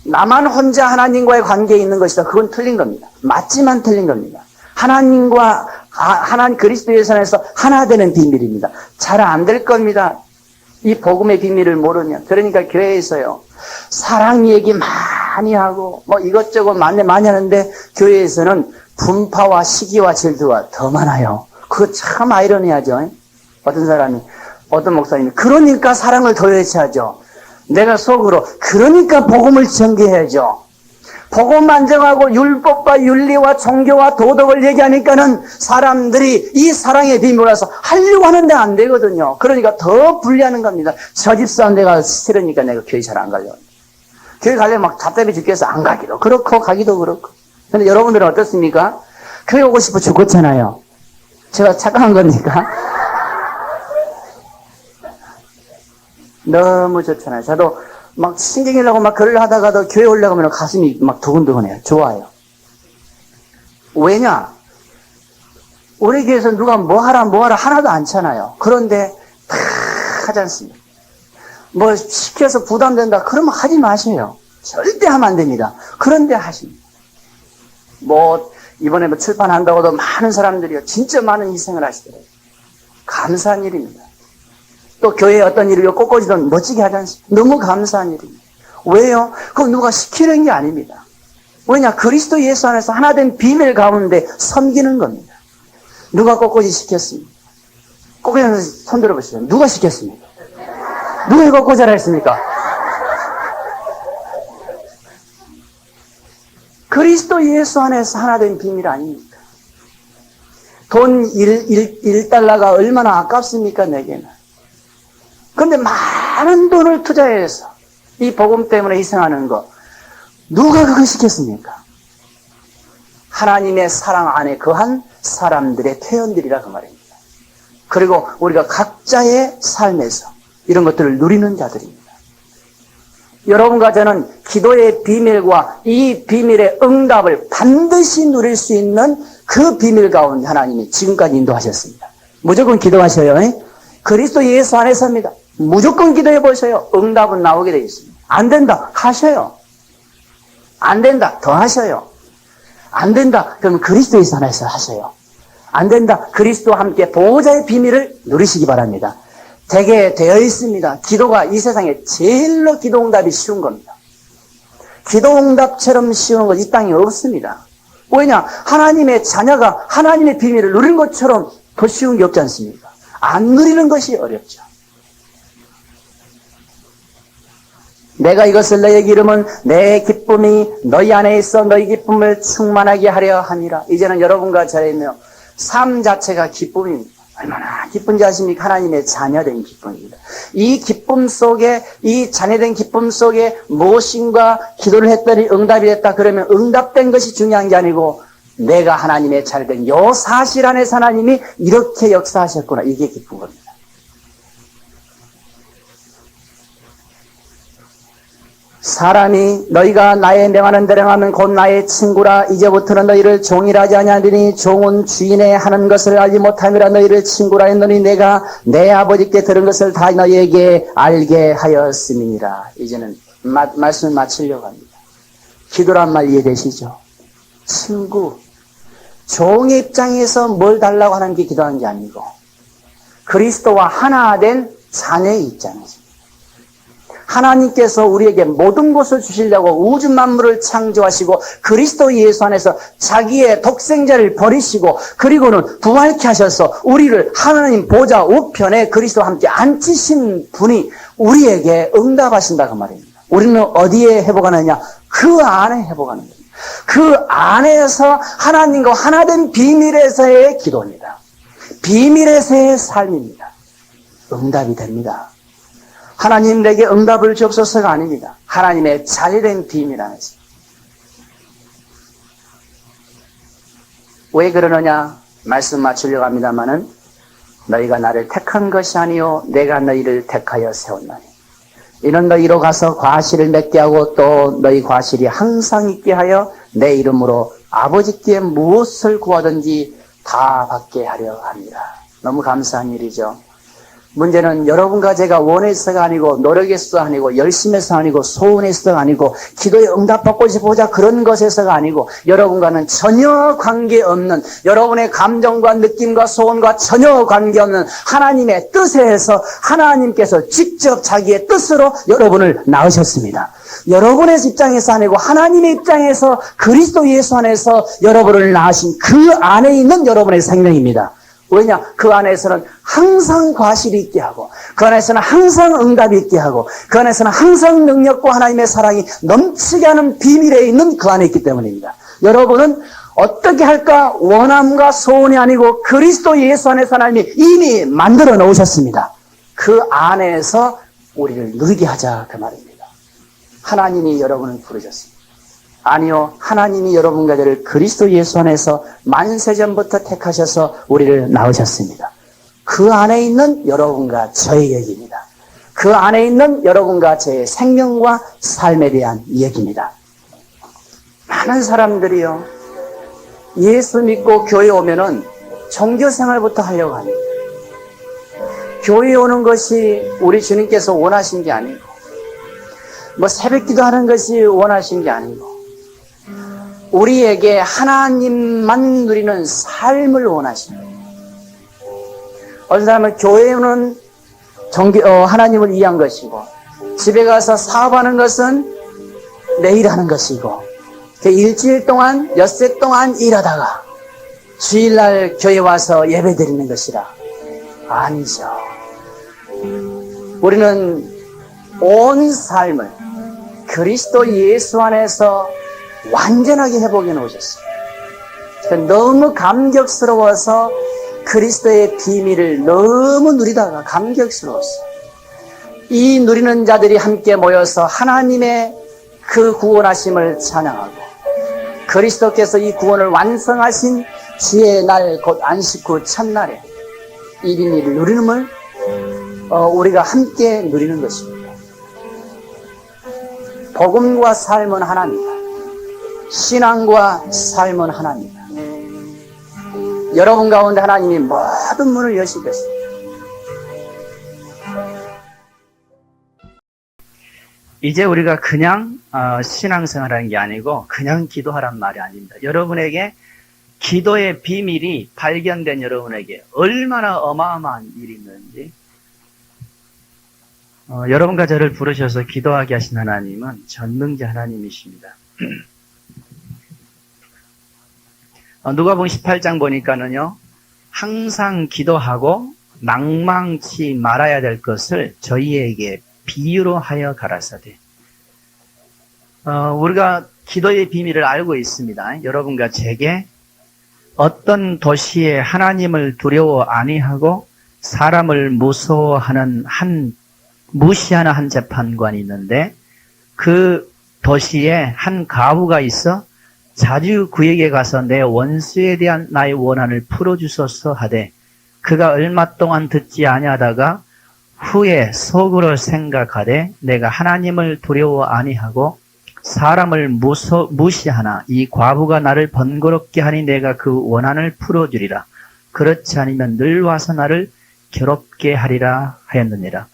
나만 혼자 하나님과의 관계에 있는 것이다. 그건 틀린 겁니다. 맞지만 틀린 겁니다. 하나님과 하나님 그리스도 예수 안에서 하나 되는 비밀입니다. 잘 안 될 겁니다. 이 복음의 비밀을 모르면. 그러니까 교회에서요. 사랑 얘기 많이 하고 뭐 이것저것 많이 하는데 교회에서는 분파와 시기와 질투가 더 많아요. 그거 참 아이러니하죠. 어떤 목사님이 그러니까 사랑을 더 외쳐야죠. 내가 속으로 그러니까 복음을 전개해야죠. 복음만 정하고 율법과 윤리와 종교와 도덕을 얘기하니까는 사람들이 이 사랑의 비밀을 알아서 하려고 하는데 안 되거든요. 그러니까 더 불리하는 겁니다. 저 집사람 내가 싫으니까 내가 교회 잘 안 가려고. 교회 가려면 막 답답해 죽겠어. 안 가기도 그렇고 가기도 그렇고. 근데 여러분들은 어떻습니까? 교회 오고 싶어 죽었잖아요. 제가 착각한 겁니까? 너무 좋잖아요. 저도 막 신경이라고 막 글을 하다가도 교회 올라가면 가슴이 막 두근두근해요. 좋아요. 왜냐? 우리 교회에서 누가 뭐 하라 하나도 않잖아요. 그런데 다 하지 않습니다. 뭐 시켜서 부담된다 그러면 하지 마세요. 절대 하면 안 됩니다. 그런데 하십니다. 뭐 이번에 뭐 출판한다고도 많은 사람들이요. 진짜 많은 희생을 하시더라고요. 감사한 일입니다. 또 교회에 어떤 일을 꽃꽂이든 멋지게 하지 않습니까? 너무 감사한 일입니다. 왜요? 그건 누가 시키는 게 아닙니다. 왜냐? 그리스도 예수 안에서 하나된 비밀 가운데 섬기는 겁니다. 누가 꽃꽂이 시켰습니까? 꽃꽂이는 손 들어보시죠. 누가 시켰습니까? 누가 꽃꽂이라 했습니까? 그리스도 예수 안에서 하나된 비밀 아닙니까? 돈 1달러가 얼마나 아깝습니까? 내게는. 그런데 많은 돈을 투자해서 이 복음 때문에 희생하는 거 누가 그거 시켰습니까? 하나님의 사랑 안에 거한 사람들의 표현들이라 그 말입니다. 그리고 우리가 각자의 삶에서 이런 것들을 누리는 자들입니다. 여러분과 저는 기도의 비밀과 이 비밀의 응답을 반드시 누릴 수 있는 그 비밀 가운데 하나님이 지금까지 인도하셨습니다. 무조건 기도하셔요. 그리스도 예수 안에서입니다. 무조건 기도해 보세요. 응답은 나오게 되어 있습니다. 안 된다, 하셔요. 안 된다, 더 하셔요. 안 된다, 그러면 그리스도 예수 안에서 하셔요. 안 된다, 그리스도와 함께 보호자의 비밀을 누리시기 바랍니다. 되게 되어 있습니다. 기도가 이 세상에 제일로 기도 응답이 쉬운 겁니다. 기도 응답처럼 쉬운 건 이 땅에 없습니다. 왜냐? 하나님의 자녀가 하나님의 비밀을 누리는 것처럼 더 쉬운 게 없지 않습니까? 안 누리는 것이 어렵죠. 내가 이것을 너희에게 이름은 내 기쁨이 너희 안에 있어 너희 기쁨을 충만하게 하려 함이라. 이제는 여러분과 저의 삶 자체가 기쁨입니다. 얼마나 기쁜지 아십니까? 하나님의 자녀된 기쁨입니다. 이 기쁨 속에, 이 자녀된 기쁨 속에 무엇인가 기도를 했더니 응답이 됐다. 그러면 응답된 것이 중요한 게 아니고 내가 하나님의 자녀된 요 사실 안에서 하나님이 이렇게 역사하셨구나. 이게 기쁜 겁니다. 사람이 너희가 나의 명하는 대로 하면 곧 나의 친구라. 이제부터는 너희를 종이라 하지 아니하리니 종은 주인의 하는 것을 알지 못함이라. 너희를 친구라 했노니 내가 내 아버지께 들은 것을 다 너희에게 알게 하였음이니라. 이제는 말씀을 마치려고 합니다. 기도란 말 이해되시죠? 친구, 종의 입장에서 뭘 달라고 하는 게 기도하는 게 아니고 그리스도와 하나 된 자녀의 입장이죠. 하나님께서 우리에게 모든 것을 주시려고 우주 만물을 창조하시고 그리스도 예수 안에서 자기의 독생자를 버리시고 그리고는 부활케 하셔서 우리를 하나님 보좌 우편에 그리스도와 함께 앉히신 분이 우리에게 응답하신다 그 말입니다. 우리는 어디에 회복하느냐? 그 안에 회복하는 겁니다. 그 안에서 하나님과 하나된 비밀에서의 기도입니다. 비밀에서의 삶입니다. 응답이 됩니다. 하나님 내게 응답을 주옵소서가 아닙니다. 하나님의 자녀된 비밀 안에서. 왜 그러느냐? 말씀 맞추려고 합니다마는 너희가 나를 택한 것이 아니요 내가 너희를 택하여 세웠나니 이는 너희로 가서 과실을 맺게 하고 또 너희 과실이 항상 있게 하여 내 이름으로 아버지께 무엇을 구하든지 다 받게 하려 합니다. 너무 감사한 일이죠. 문제는 여러분과 제가 원해서가 아니고 노력해서가 아니고 열심해서가 아니고 소원해서가 아니고 기도에 응답받고 싶어자 그런 것에서가 아니고 여러분과는 전혀 관계없는 여러분의 감정과 느낌과 소원과 전혀 관계없는 하나님의 뜻에서 하나님께서 직접 자기의 뜻으로 여러분을 낳으셨습니다. 여러분의 입장에서 아니고 하나님의 입장에서 그리스도 예수 안에서 여러분을 낳으신 그 안에 있는 여러분의 생명입니다. 왜냐? 그 안에서는 항상 과실이 있게 하고 그 안에서는 항상 응답이 있게 하고 그 안에서는 항상 능력과 하나님의 사랑이 넘치게 하는 비밀에 있는 그 안에 있기 때문입니다. 여러분은 어떻게 할까 원함과 소원이 아니고 그리스도 예수 안에서 하나님이 이미 만들어 놓으셨습니다. 그 안에서 우리를 누리게 하자 그 말입니다. 하나님이 여러분을 부르셨습니다. 아니요, 하나님이 여러분과 저를 그리스도 예수 안에서 만세전부터 택하셔서 우리를 낳으셨습니다. 그 안에 있는 여러분과 저의 얘기입니다. 그 안에 있는 여러분과 저의 생명과 삶에 대한 얘기입니다. 많은 사람들이요, 예수 믿고 교회 오면은 종교생활부터 하려고 합니다. 교회 오는 것이 우리 주님께서 원하신 게 아니고 새벽기도 하는 것이 원하신 게 아니고 우리에게 하나님만 누리는 삶을 원하십니다. 어떤 사람은 교회는 하나님을 위한 것이고 집에 가서 사업하는 것은 내일 하는 것이고 일주일 동안 엿새 동안 일하다가 주일날 교회 와서 예배 드리는 것이라. 아니죠. 우리는 온 삶을 그리스도 예수 안에서 완전하게 회복해 놓으셨어요. 너무 감격스러워서 그리스도의 비밀을 너무 누리다가 감격스러웠어요. 이 누리는 자들이 함께 모여서 하나님의 그 구원하심을 찬양하고 그리스도께서 이 구원을 완성하신 주의 날 곧 안식 후 첫날에 이 비밀을 누리는 우리가 함께 누리는 것입니다. 복음과 삶은 하나입니다. 신앙과 삶은 하나입니다. 여러분 가운데 하나님이 모든 문을 여실 것입니다. 이제 우리가 그냥 신앙생활하는 게 아니고 그냥 기도하란 말이 아닙니다. 여러분에게 기도의 비밀이 발견된 여러분에게 얼마나 어마어마한 일이 있는지 여러분과 저를 부르셔서 기도하게 하신 하나님은 전능자 하나님이십니다. 누가복음 18장 보니까는요, 항상 기도하고 낭망치 말아야 될 것을 저희에게 비유로 하여 가라사대. 우리가 기도의 비밀을 알고 있습니다. 여러분과 제게 어떤 도시에 하나님을 두려워 아니하고 사람을 무서워하는 무시하는 한 재판관이 있는데 그 도시에 한 가부가 있어 자주 그에게 가서 내 원수에 대한 나의 원한을 풀어주소서 하되 그가 얼마 동안 듣지 아니하다가 후에 속으로 생각하되 내가 하나님을 두려워 아니하고 사람을 무시하나 이 과부가 나를 번거롭게 하니 내가 그 원한을 풀어주리라. 그렇지 않으면 늘 와서 나를 괴롭게 하리라 하였느니라.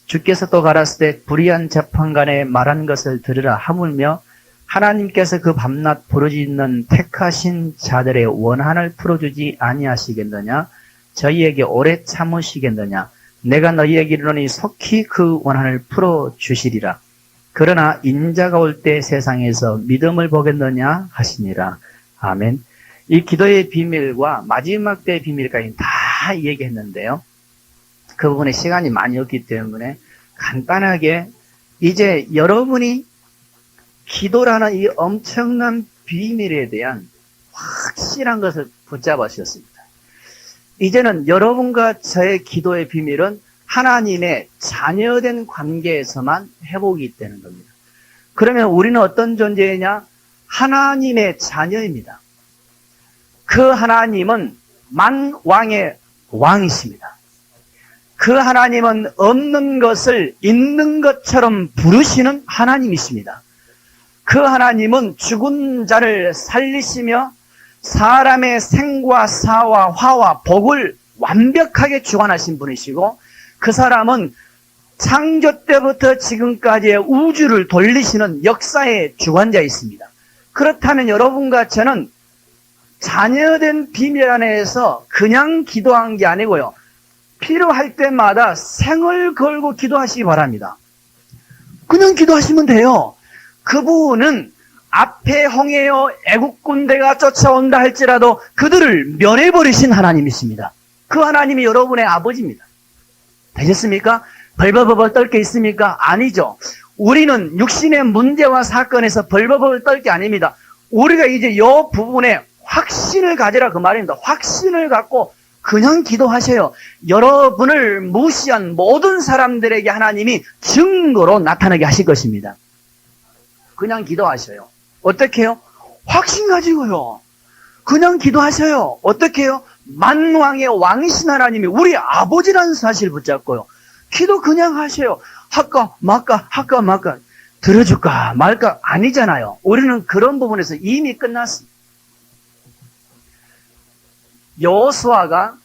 주께서 또 가라사대 불의한 재판관의 말한 것을 들으라 하물며 하나님께서 그 밤낮 부르짖는 택하신 자들의 원한을 풀어주지 아니하시겠느냐? 저희에게 오래 참으시겠느냐? 내가 너희에게 이르노니 속히 그 원한을 풀어주시리라. 그러나 인자가 올 때 세상에서 믿음을 보겠느냐 하시니라. 아멘. 이 기도의 비밀과 마지막 때의 비밀까지 다 얘기했는데요. 그 부분에 시간이 많이 없기 때문에 간단하게 이제 여러분이 기도라는 이 엄청난 비밀에 대한 확실한 것을 붙잡으셨습니다. 이제는 여러분과 저의 기도의 비밀은 하나님의 자녀된 관계에서만 회복이 되는 겁니다. 그러면 우리는 어떤 존재냐? 하나님의 자녀입니다. 그 하나님은 만왕의 왕이십니다. 그 하나님은 없는 것을 있는 것처럼 부르시는 하나님이십니다. 그 하나님은 죽은 자를 살리시며 사람의 생과 사와 화와 복을 완벽하게 주관하신 분이시고 그 사람은 창조 때부터 지금까지의 우주를 돌리시는 역사의 주관자이십니다. 그렇다면 여러분과 저는 자녀된 비밀 안에서 그냥 기도한 게 아니고요. 필요할 때마다 생을 걸고 기도하시기 바랍니다. 그냥 기도하시면 돼요. 그분은 앞에 홍해요 애국 군대가 쫓아온다 할지라도 그들을 면해버리신 하나님이십니다. 그 하나님이 여러분의 아버지입니다. 되셨습니까? 벌벌벌 떨 게 있습니까? 아니죠. 우리는 육신의 문제와 사건에서 벌벌벌 떨 게 아닙니다. 우리가 이제 이 부분에 확신을 가지라 그 말입니다. 확신을 갖고 그냥 기도하셔요. 여러분을 무시한 모든 사람들에게 하나님이 증거로 나타나게 하실 것입니다. 그냥 기도하셔요. 어떻게 해요? 확신 가지고요. 그냥 기도하셔요. 어떻게 해요? 만왕의 왕이신 하나님이 우리 아버지라는 사실 붙잡고요. 기도 그냥 하셔요. 할까 말까 들어줄까 말까 아니잖아요. 우리는 그런 부분에서 이미 끝났습니다. 여호수아가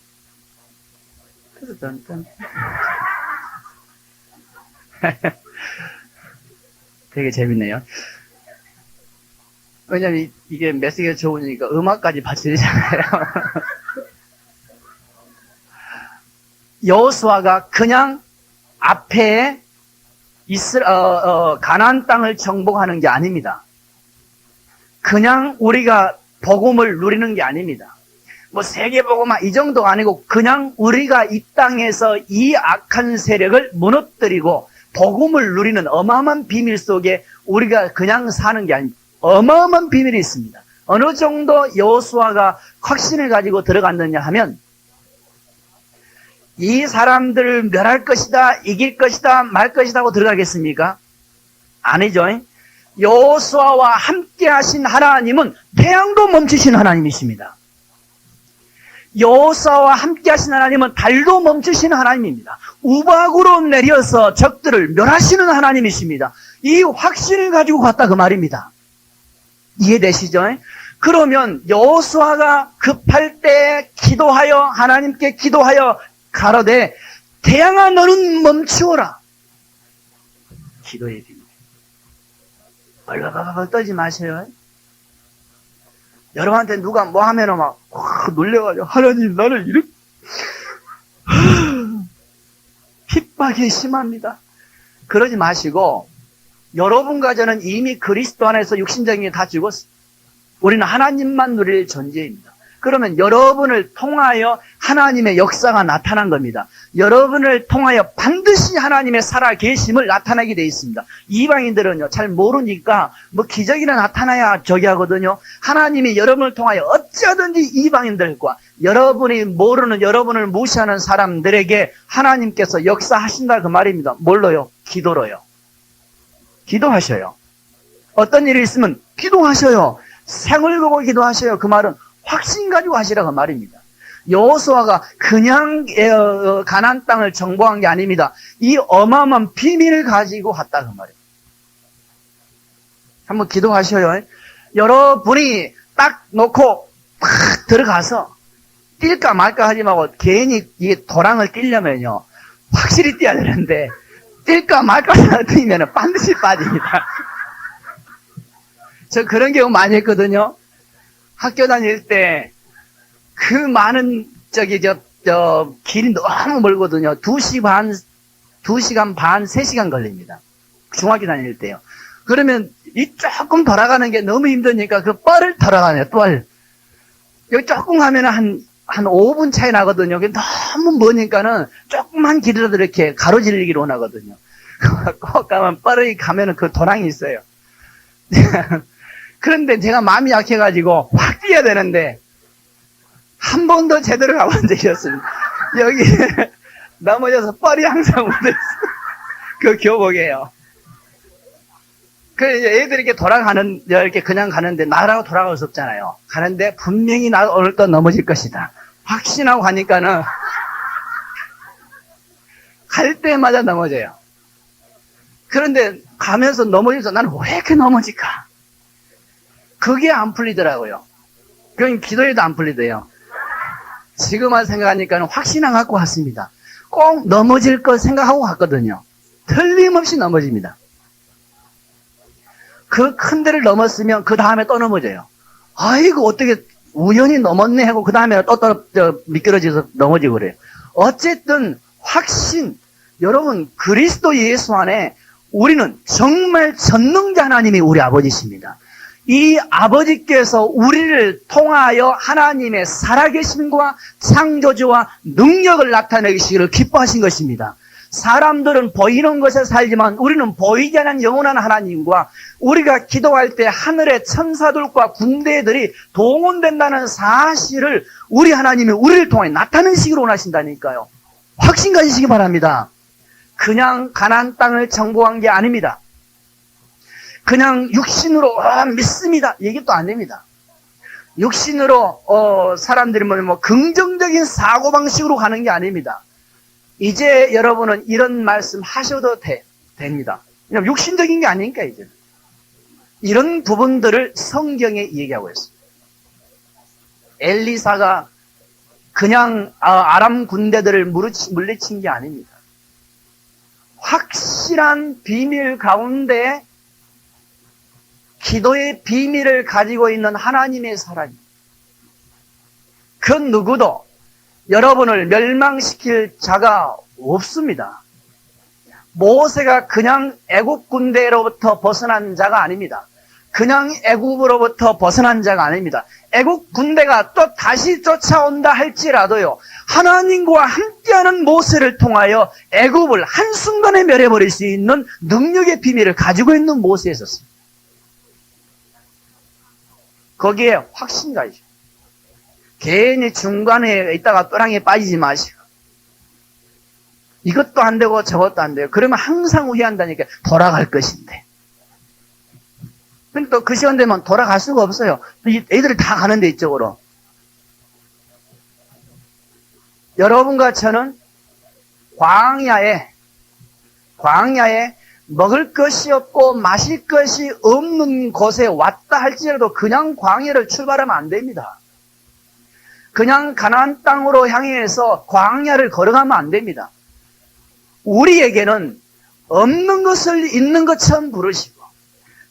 되게 재밌네요. 왜냐면 이게 메시지가 좋으니까 음악까지 받쳐지잖아요. 여호수아가 그냥 앞에 가나안 땅을 정복하는 게 아닙니다. 그냥 우리가 복음을 누리는 게 아닙니다. 뭐 세계복음화 이 정도가 아니고 그냥 우리가 이 땅에서 이 악한 세력을 무너뜨리고 복음을 누리는 어마어마한 비밀 속에 우리가 그냥 사는 게 아닙니다. 어마어마한 비밀이 있습니다. 어느 정도 여호수아가 확신을 가지고 들어갔느냐 하면 이 사람들을 멸할 것이다, 이길 것이다, 말 것이다 하고 들어가겠습니까? 아니죠. 여호수아와 함께 하신 하나님은 태양도 멈추신 하나님이십니다. 여호수아와 함께 하신 하나님은 달도 멈추신 하나님입니다. 우박으로 내려서 적들을 멸하시는 하나님이십니다. 이 확신을 가지고 갔다 그 말입니다. 이해되시죠? 그러면 여호수아가 급할 때 기도하여 하나님께 기도하여 가로되 태양아 너는 멈추어라. 기도의 비밀. 벌벌벌 떨지 마세요. 여러분한테 누가 뭐 하면은 막 놀래가지고 하나님 나를 이렇게 핍박이 심합니다. 그러지 마시고 여러분과 저는 이미 그리스도 안에서 육신적인 게 다 죽었어요. 우리는 하나님만 누릴 존재입니다. 그러면 여러분을 통하여 하나님의 역사가 나타난 겁니다. 여러분을 통하여 반드시 하나님의 살아계심을 나타나게 되어 있습니다. 이방인들은요, 잘 모르니까 뭐 기적이나 나타나야 저기 하거든요. 하나님이 여러분을 통하여 어쩌든지 이방인들과 여러분이 모르는, 여러분을 무시하는 사람들에게 하나님께서 역사하신다 그 말입니다. 뭘로요? 기도로요. 기도하셔요. 어떤 일이 있으면 기도하셔요. 생을 보고 기도하셔요. 그 말은 확신 가지고 하시라 그 말입니다. 여호수아가 그냥 가나안 땅을 정복한 게 아닙니다. 이 어마어마한 비밀을 가지고 갔다 그 말입니다. 한번 기도하셔요. 여러분이 딱 놓고 팍 들어가서 뛸까 말까 하지 말고 괜히 이 도랑을 뛰려면요 확실히 뛰어야 되는데 뛸까 말까 뛰면 반드시 빠집니다. 저 그런 경우 많이 했거든요. 학교 다닐 때 그 많은 길이 너무 멀거든요. 2시간 반, 3시간 걸립니다. 중학교 다닐 때요. 그러면 이 조금 돌아가는 게 너무 힘드니까 그 뻘을 돌아가네요. 뻘. 여기 조금 가면 한 5분 차이 나거든요. 너무 머니까는 조금만 길이라도 이렇게 가로질리기로 원하거든요. 꼭 가면 뻘이 가면은 그 도랑이 있어요. 그런데 제가 마음이 약해가지고 확 뛰어야 되는데 한 번도 제대로 가본 적이 없습니다. 여기 넘어져서 뻘이 항상 묻어있어요. 그 교복이에요. 그 애들이 이렇게 돌아가는, 이렇게 그냥 가는데 나라고 돌아갈 수 없잖아요. 가는데 분명히 나 오늘 또 넘어질 것이다. 확신하고 가니까는 갈 때마다 넘어져요. 그런데 가면서 넘어져서 나는 왜 이렇게 넘어질까? 그게 안 풀리더라고요. 그건 기도해도 안 풀리대요. 지금만 생각하니까 확신을 갖고 갔습니다. 꼭 넘어질 거 생각하고 갔거든요. 틀림없이 넘어집니다. 그 큰 데를 넘었으면 그 다음에 또 넘어져요. 아이고 어떻게 우연히 넘었네 하고 그 다음에 또 미끄러져서 넘어지고 그래요. 어쨌든 확신, 여러분 그리스도 예수 안에 우리는 정말 전능자 하나님이 우리 아버지십니다. 이 아버지께서 우리를 통하여 하나님의 살아계심과 창조주와 능력을 나타내시기를 기뻐하신 것입니다. 사람들은 보이는 것에 살지만 우리는 보이지 않는 영원한 하나님과 우리가 기도할 때 하늘의 천사들과 군대들이 동원된다는 사실을 우리 하나님이 우리를 통해 나타내시기를 원하신다니까요. 확신 가지시기 바랍니다. 그냥 가나안 땅을 정복한 게 아닙니다. 그냥 육신으로 믿습니다. 이게 또 안 됩니다. 육신으로 사람들이 뭐 긍정적인 사고방식으로 가는 게 아닙니다. 이제 여러분은 이런 말씀 하셔도 됩니다. 왜냐면 육신적인 게 아니니까 이제 이런 부분들을 성경에 얘기하고 있습니다. 엘리사가 그냥 아람 군대들을 물리친 게 아닙니다. 확실한 비밀 가운데 기도의 비밀을 가지고 있는 하나님의 사람입니다. 그 누구도 여러분을 멸망시킬 자가 없습니다. 모세가 그냥 애국 군대로부터 벗어난 자가 아닙니다. 그냥 애국으로부터 벗어난 자가 아닙니다. 애국 군대가 또 다시 쫓아온다 할지라도요, 하나님과 함께하는 모세를 통하여 애국을 한순간에 멸해버릴 수 있는 능력의 비밀을 가지고 있는 모세였었습니다. 거기에 확신가 있어요. 괜히 중간에 있다가 또랑에 빠지지 마시고 이것도 안 되고 저것도 안 돼요. 그러면 항상 후회한다니까. 돌아갈 것인데 근데 또 그 시간 되면 돌아갈 수가 없어요. 애들이 다 가는데 이쪽으로. 여러분과 저는 광야에 먹을 것이 없고 마실 것이 없는 곳에 왔다 할지라도 그냥 광야를 출발하면 안 됩니다. 그냥 가나안 땅으로 향해서 광야를 걸어가면 안 됩니다. 우리에게는 없는 것을 있는 것처럼 부르시고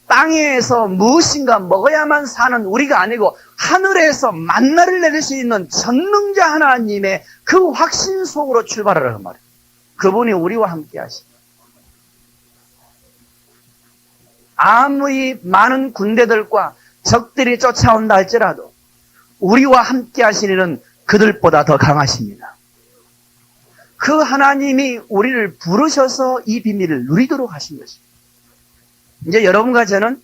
땅에서 무엇인가 먹어야만 사는 우리가 아니고 하늘에서 만나를 내릴 수 있는 전능자 하나님의 그 확신 속으로 출발하라는 말이에요. 그분이 우리와 함께 하십니다. 아무리 많은 군대들과 적들이 쫓아온다 할지라도 우리와 함께 하시는 그들보다 더 강하십니다. 그 하나님이 우리를 부르셔서 이 비밀을 누리도록 하신 것입니다. 이제 여러분과 저는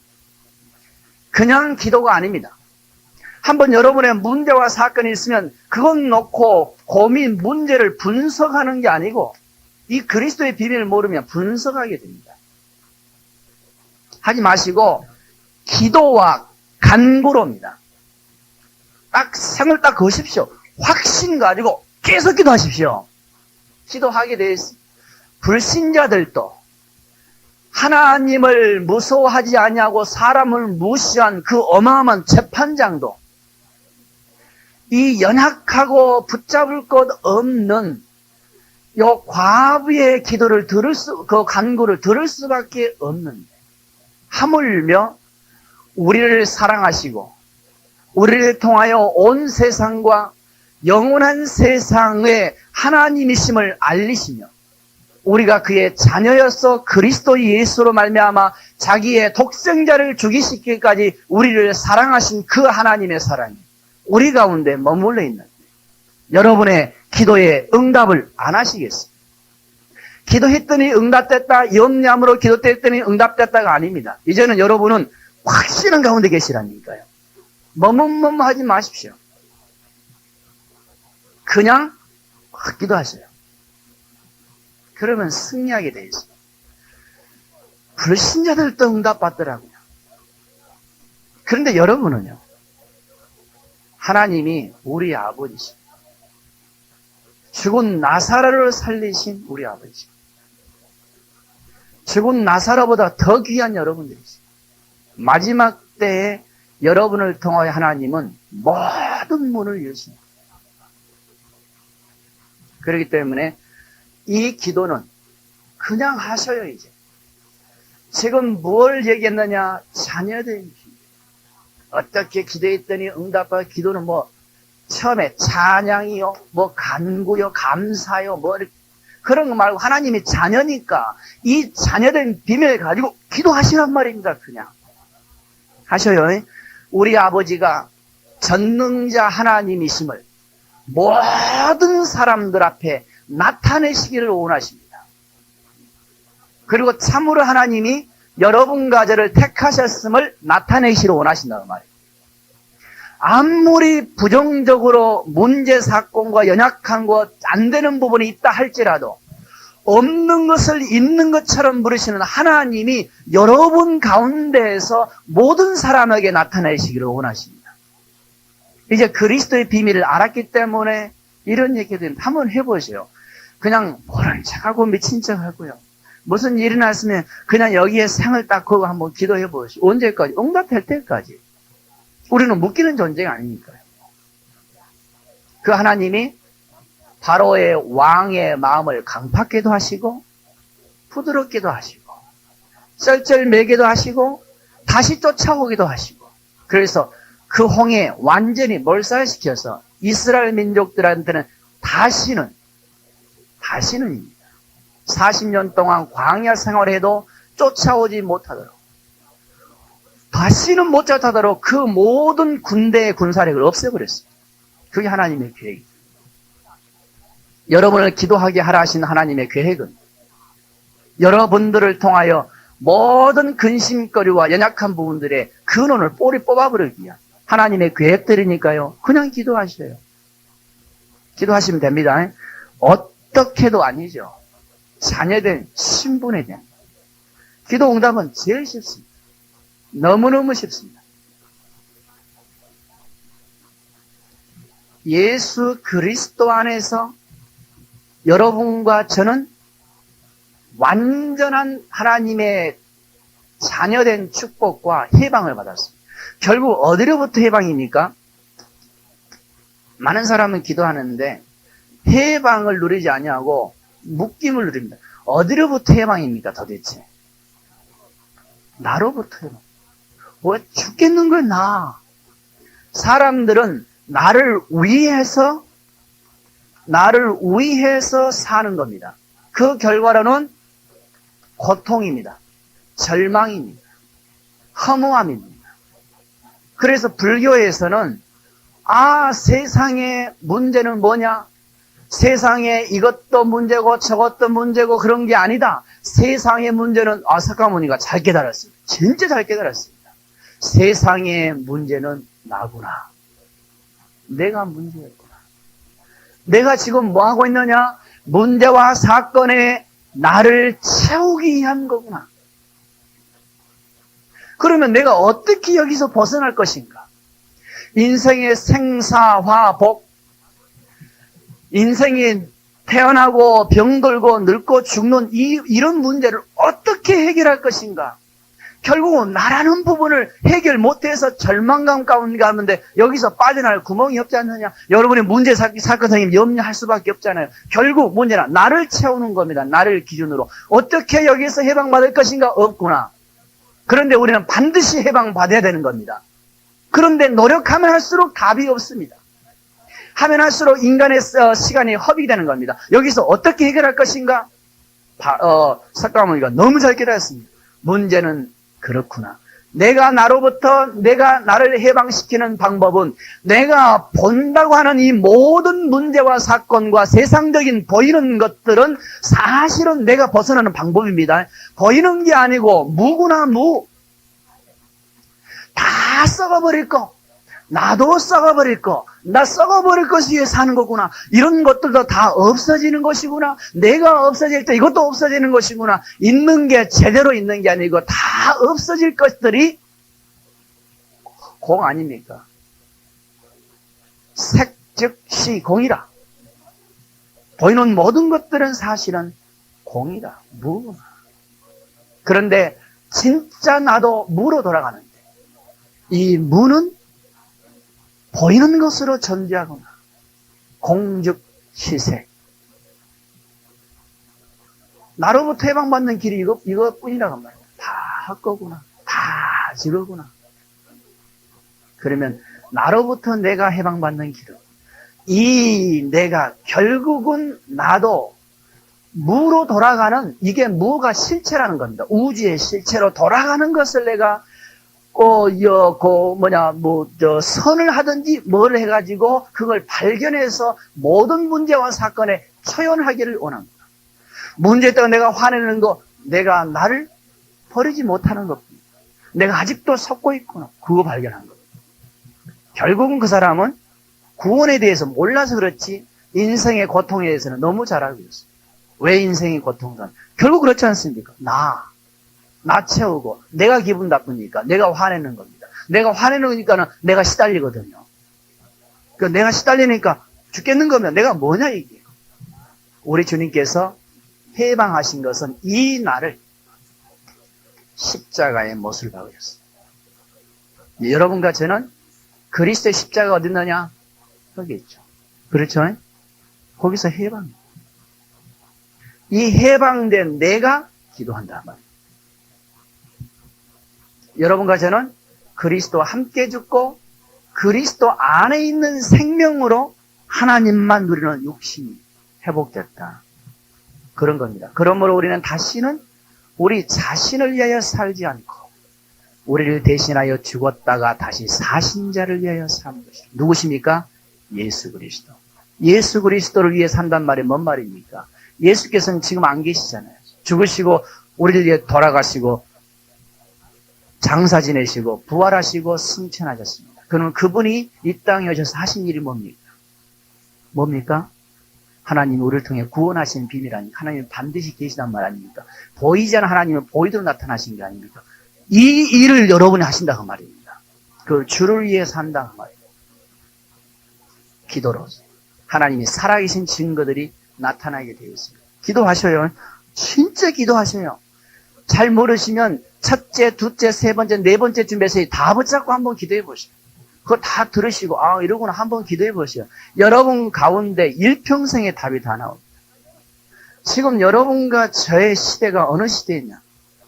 그냥 기도가 아닙니다. 한번 여러분의 문제와 사건이 있으면 그건 놓고 고민, 문제를 분석하는 게 아니고 이 그리스도의 비밀을 모르면 분석하게 됩니다. 하지 마시고 기도와 간구로입니다. 딱 생을 딱 거십시오. 확신 가지고 계속 기도하십시오. 기도하게 되어 있습니다. 불신자들도 하나님을 무서워하지 아니하고 사람을 무시한 그 어마어마한 재판장도 이 연약하고 붙잡을 것 없는 요 과부의 기도를 그 간구를 들을 수밖에 없는데 하물며 우리를 사랑하시고 우리를 통하여 온 세상과 영원한 세상의 하나님이심을 알리시며 우리가 그의 자녀여서 그리스도 예수로 말미암아 자기의 독생자를 죽이시기까지 우리를 사랑하신 그 하나님의 사랑이 우리 가운데 머물러 있는데 여러분의 기도에 응답을 안 하시겠습니까? 기도했더니 응답됐다, 염려함으로 기도했더니 응답됐다가 아닙니다. 이제는 여러분은 확신한 가운데 계시라니까요. 머뭇머뭇하지 마십시오. 그냥 확 기도하세요. 그러면 승리하게 돼 있어요. 불신자들도 응답받더라고요. 그런데 여러분은요, 하나님이 우리 아버지십니다. 죽은 나사로를 살리신 우리 아버지십니다. 죽은 나사로보다 더 귀한 여러분들이십니다. 마지막 때에 여러분을 통하여 하나님은 모든 문을 여십니다. 그렇기 때문에 이 기도는 그냥 하셔요, 이제. 지금 뭘 얘기했느냐? 자녀된 기도. 어떻게 기도했더니 응답받아 기도는 처음에 찬양이요, 간구요, 감사요, 그런 거 말고 하나님이 자녀니까 이 자녀된 비밀을 가지고 기도하시란 말입니다, 그냥. 하셔요. 우리 아버지가 전능자 하나님이심을 모든 사람들 앞에 나타내시기를 원하십니다. 그리고 참으로 하나님이 여러분과 저를 택하셨음을 나타내시기를 원하신다는 말이에요. 아무리 부정적으로 문제 사건과 연약한 것 안 되는 부분이 있다 할지라도 없는 것을 있는 것처럼 부르시는 하나님이 여러분 가운데에서 모든 사람에게 나타내시기를 원하십니다. 이제 그리스도의 비밀을 알았기 때문에 이런 얘기들 한번 해보세요. 그냥 모른 척하고 미친 척하고요. 무슨 일이 났으면 그냥 여기에 생을 딱 걸고 한번 기도해 보시오. 언제까지? 응답할 때까지. 우리는 묶이는 존재가 아니니까요. 그 하나님이 바로의 왕의 마음을 강팍게도 하시고 부드럽게도 하시고 쩔쩔매게도 하시고 다시 쫓아오기도 하시고 그래서 그 홍해 완전히 몰살시켜서 이스라엘 민족들한테는 다시는입니다. 40년 동안 광야 생활해도 쫓아오지 못하도록 다시는 못 쫓아오도록 그 모든 군대의 군사력을 없애버렸습니다. 그게 하나님의 계획입니다. 여러분을 기도하게 하라 하신 하나님의 계획은 여러분들을 통하여 모든 근심거리와 연약한 부분들의 근원을 뿌리 뽑아버리기 위한 하나님의 계획들이니까요. 그냥 기도하셔요. 기도하시면 됩니다. 어떻게도 아니죠. 자녀된 신분에 대한 기도 응답은 제일 쉽습니다. 너무너무 쉽습니다. 예수 그리스도 안에서 여러분과 저는 완전한 하나님의 자녀된 축복과 해방을 받았습니다. 결국 어디로부터 해방입니까? 많은 사람은 기도하는데 해방을 누리지 아니하고 묶임을 누립니다. 어디로부터 해방입니까 도대체? 나로부터 해방. 왜 죽겠는 걸 나? 사람들은 나를 위해서 사는 겁니다. 그 결과로는 고통입니다. 절망입니다. 허무함입니다. 그래서 불교에서는 세상의 문제는 뭐냐? 세상에 이것도 문제고 저것도 문제고 그런 게 아니다. 세상의 문제는 석가모니가 잘 깨달았습니다. 진짜 잘 깨달았습니다. 세상의 문제는 나구나. 내가 문제였구나. 내가 지금 뭐 하고 있느냐? 문제와 사건에 나를 채우기 위한 거구나. 그러면 내가 어떻게 여기서 벗어날 것인가? 인생의 생사화복, 인생이 태어나고 병들고 늙고 죽는 이런 문제를 어떻게 해결할 것인가? 결국은 나라는 부분을 해결 못해서 절망감 가운데 가는데 여기서 빠져나갈 구멍이 없지 않느냐? 여러분의 문제 사건 생기면 염려할 수밖에 없잖아요. 결국 문제는 나를 채우는 겁니다. 나를 기준으로. 어떻게 여기서 해방받을 것인가? 없구나. 그런데 우리는 반드시 해방받아야 되는 겁니다. 그런데 노력하면 할수록 답이 없습니다. 하면 할수록 인간의 시간이 허비가 되는 겁니다. 여기서 어떻게 해결할 것인가? 석가모니가 너무 잘 깨달았습니다. 문제는 그렇구나. 내가 나를 해방시키는 방법은 내가 본다고 하는 이 모든 문제와 사건과 세상적인 보이는 것들은 사실은 내가 벗어나는 방법입니다. 보이는 게 아니고 무구나 무. 다 썩어버릴 거. 나도 썩어버릴 거. 나 썩어버릴 것을 위해 사는 거구나. 이런 것들도 다 없어지는 것이구나. 내가 없어질 때 이것도 없어지는 것이구나. 있는 게 제대로 있는 게 아니고 다 없어질 것들이 공 아닙니까? 색, 즉, 시, 공이다. 보이는 모든 것들은 사실은 공이다. 무. 그런데 진짜 나도 무로 돌아가는데 이 무는 보이는 것으로 존재하구나. 공즉 시색. 나로부터 해방받는 길이 이것뿐이라고 말이야. 다 거구나. 다 저거구나. 그러면 나로부터 내가 해방받는 길은 이 내가 결국은 나도 무로 돌아가는 이게 무가 실체라는 겁니다. 우주의 실체로 돌아가는 것을 내가 선을 하든지 뭘 해가지고 그걸 발견해서 모든 문제와 사건에 처연하기를 원합니다. 문제 때문에 내가 화내는 거, 내가 나를 버리지 못하는 것입니다. 내가 아직도 섞고 있구나. 그거 발견한 겁니다. 결국은 그 사람은 구원에 대해서 몰라서 그렇지 인생의 고통에 대해서는 너무 잘 알고 있어요. 왜 인생이 고통이란? 결국 그렇지 않습니까? 나 채우고 내가 기분 나쁘니까 내가 화내는 겁니다. 내가 화내니까는 내가 시달리거든요. 그 내가 시달리니까 죽겠는 거면 내가 뭐냐 이게. 우리 주님께서 해방하신 것은 이 나를 십자가에 못을 박으셨어요. 여러분과 저는 그리스도의 십자가가 어디 있느냐? 여기 있죠. 그렇죠? 거기서 해방. 이 해방된 내가 기도한다 말이에요. 여러분과 저는 그리스도와 함께 죽고 그리스도 안에 있는 생명으로 하나님만 누리는 욕심이 회복됐다. 그런 겁니다. 그러므로 우리는 다시는 우리 자신을 위하여 살지 않고 우리를 대신하여 죽었다가 다시 사신 자를 위하여 사는 것이다. 누구십니까? 예수 그리스도. 예수 그리스도를 위해 산단 말이 뭔 말입니까? 예수께서는 지금 안 계시잖아요. 죽으시고 우리를 위해 돌아가시고 장사 지내시고 부활하시고 승천하셨습니다. 그러면 그분이 이 땅에 오셔서 하신 일이 뭡니까? 뭡니까? 하나님이 우리를 통해 구원하신 비밀 아닙니까? 하나님은 반드시 계시단 말 아닙니까? 보이지 않는 하나님은 보이도록 나타나신 게 아닙니까? 이 일을 여러분이 하신다 그 말입니다. 그 주를 위해 산다 그 말이에요. 기도로서 하나님이 살아계신 증거들이 나타나게 되어 있습니다. 기도하셔요. 진짜 기도하셔요. 잘 모르시면 첫째, 둘째, 세 번째, 네 번째쯤 메시지 다 붙잡고 한번 기도해 보시오. 그거 다 들으시고 이러구나 한번 기도해 보시오. 여러분 가운데 일평생의 답이 다 나옵니다. 지금 여러분과 저의 시대가 어느 시대이냐?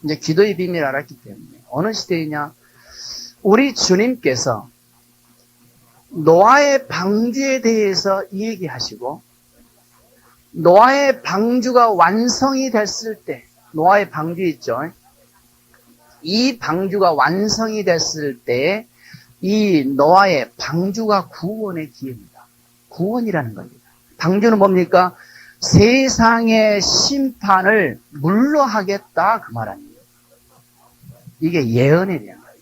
이제 기도의 비밀을 알았기 때문에 어느 시대이냐? 우리 주님께서 노아의 방주에 대해서 이야기하시고 노아의 방주가 완성이 됐을 때 노아의 방주 있죠? 이 방주가 완성이 됐을 때 이 노아의 방주가 구원의 기회입니다. 구원이라는 겁니다. 방주는 뭡니까? 세상의 심판을 물로 하겠다 그 말 아니에요. 이게 예언에 대한 거예요.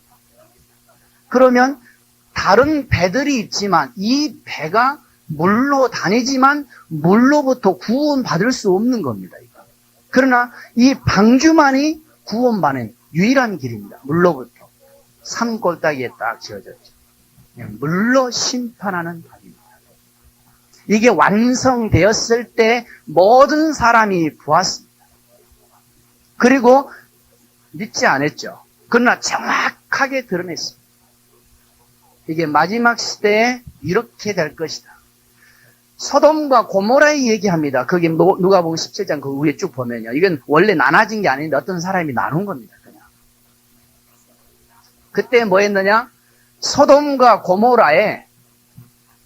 그러면 다른 배들이 있지만 이 배가 물로 다니지만 물로부터 구원받을 수 없는 겁니다. 이거. 그러나 이 방주만이 구원받는 유일한 길입니다. 물로부터. 산골짜기에 딱 지어졌죠. 물로 심판하는 답입니다. 이게 완성되었을 때 모든 사람이 보았습니다. 그리고 믿지 않았죠. 그러나 정확하게 드러냈습니다. 이게 마지막 시대에 이렇게 될 것이다. 소돔과 고모라의 얘기합니다. 거기 누가복음 17장 그 위에 쭉 보면요. 이건 원래 나눠진 게 아닌데 어떤 사람이 나눈 겁니다. 그냥. 그때 뭐 했느냐? 소돔과 고모라에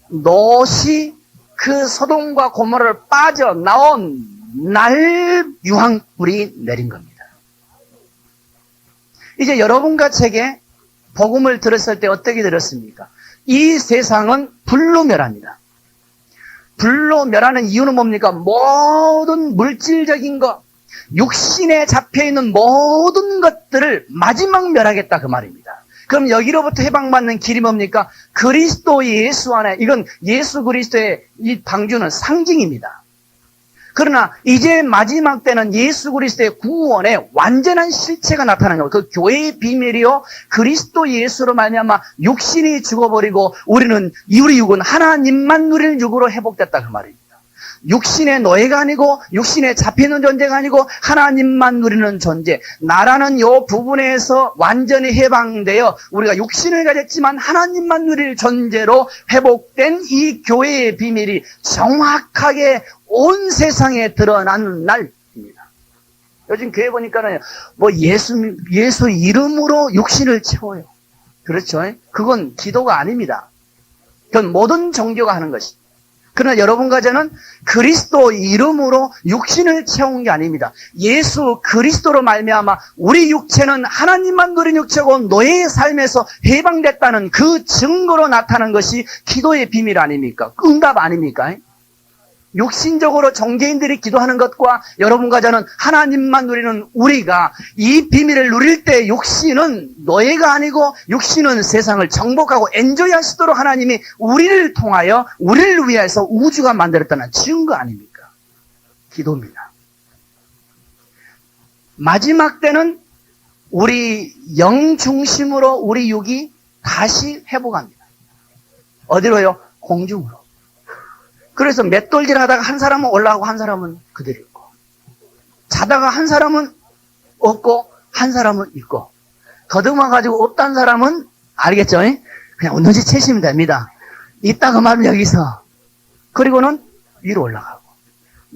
롯이 그 소돔과 고모라를 빠져나온 날 유황불이 내린 겁니다. 이제 여러분과 제게 복음을 들었을 때 어떻게 들었습니까? 이 세상은 불로 멸합니다. 불로 멸하는 이유는 뭡니까? 모든 물질적인 것, 육신에 잡혀있는 모든 것들을 마지막 멸하겠다 그 말입니다. 그럼 여기로부터 해방받는 길이 뭡니까? 그리스도 예수 안에, 이건 예수 그리스도의 이 방주는 상징입니다. 그러나 이제 마지막 때는 예수 그리스도의 구원의 완전한 실체가 나타나는 거예요. 그 교회의 비밀이요, 그리스도 예수로 말미암아 육신이 죽어버리고 우리 육은 하나님만 누릴 육으로 회복됐다 그 말입니다. 육신의 노예가 아니고 육신에 잡히는 존재가 아니고 하나님만 누리는 존재, 나라는 이 부분에서 완전히 해방되어 우리가 육신을 가졌지만 하나님만 누릴 존재로 회복된 이 교회의 비밀이 정확하게 온 세상에 드러나는 날입니다. 요즘 교회 보니까는 뭐 예수 이름으로 육신을 채워요. 그렇죠? 그건 기도가 아닙니다. 그건 모든 종교가 하는 것입니다. 그러나 여러분과 저는 그리스도 이름으로 육신을 채운 게 아닙니다. 예수 그리스도로 말미암아 우리 육체는 하나님만 누린 육체고 노예의 삶에서 해방됐다는 그 증거로 나타난 것이 기도의 비밀 아닙니까? 응답 아닙니까? 육신적으로 종교인들이 기도하는 것과 여러분과 저는 하나님만 누리는 우리가 이 비밀을 누릴 때 육신은 노예가 아니고 육신은 세상을 정복하고 엔조이하시도록 하나님이 우리를 통하여 우리를 위해서 우주가 만들었다는 증거 아닙니까? 기도입니다. 마지막 때는 우리 영 중심으로 우리 육이 다시 회복합니다. 어디로요? 공중으로. 그래서 맷돌질 하다가 한 사람은 올라가고 한 사람은 그대로 있고, 자다가 한 사람은 없고 한 사람은 있고, 더듬어가지고 없다는 사람은 알겠죠? 그냥 눈치 채시면 됩니다. 있다가 말면 여기서, 그리고는 위로 올라가고,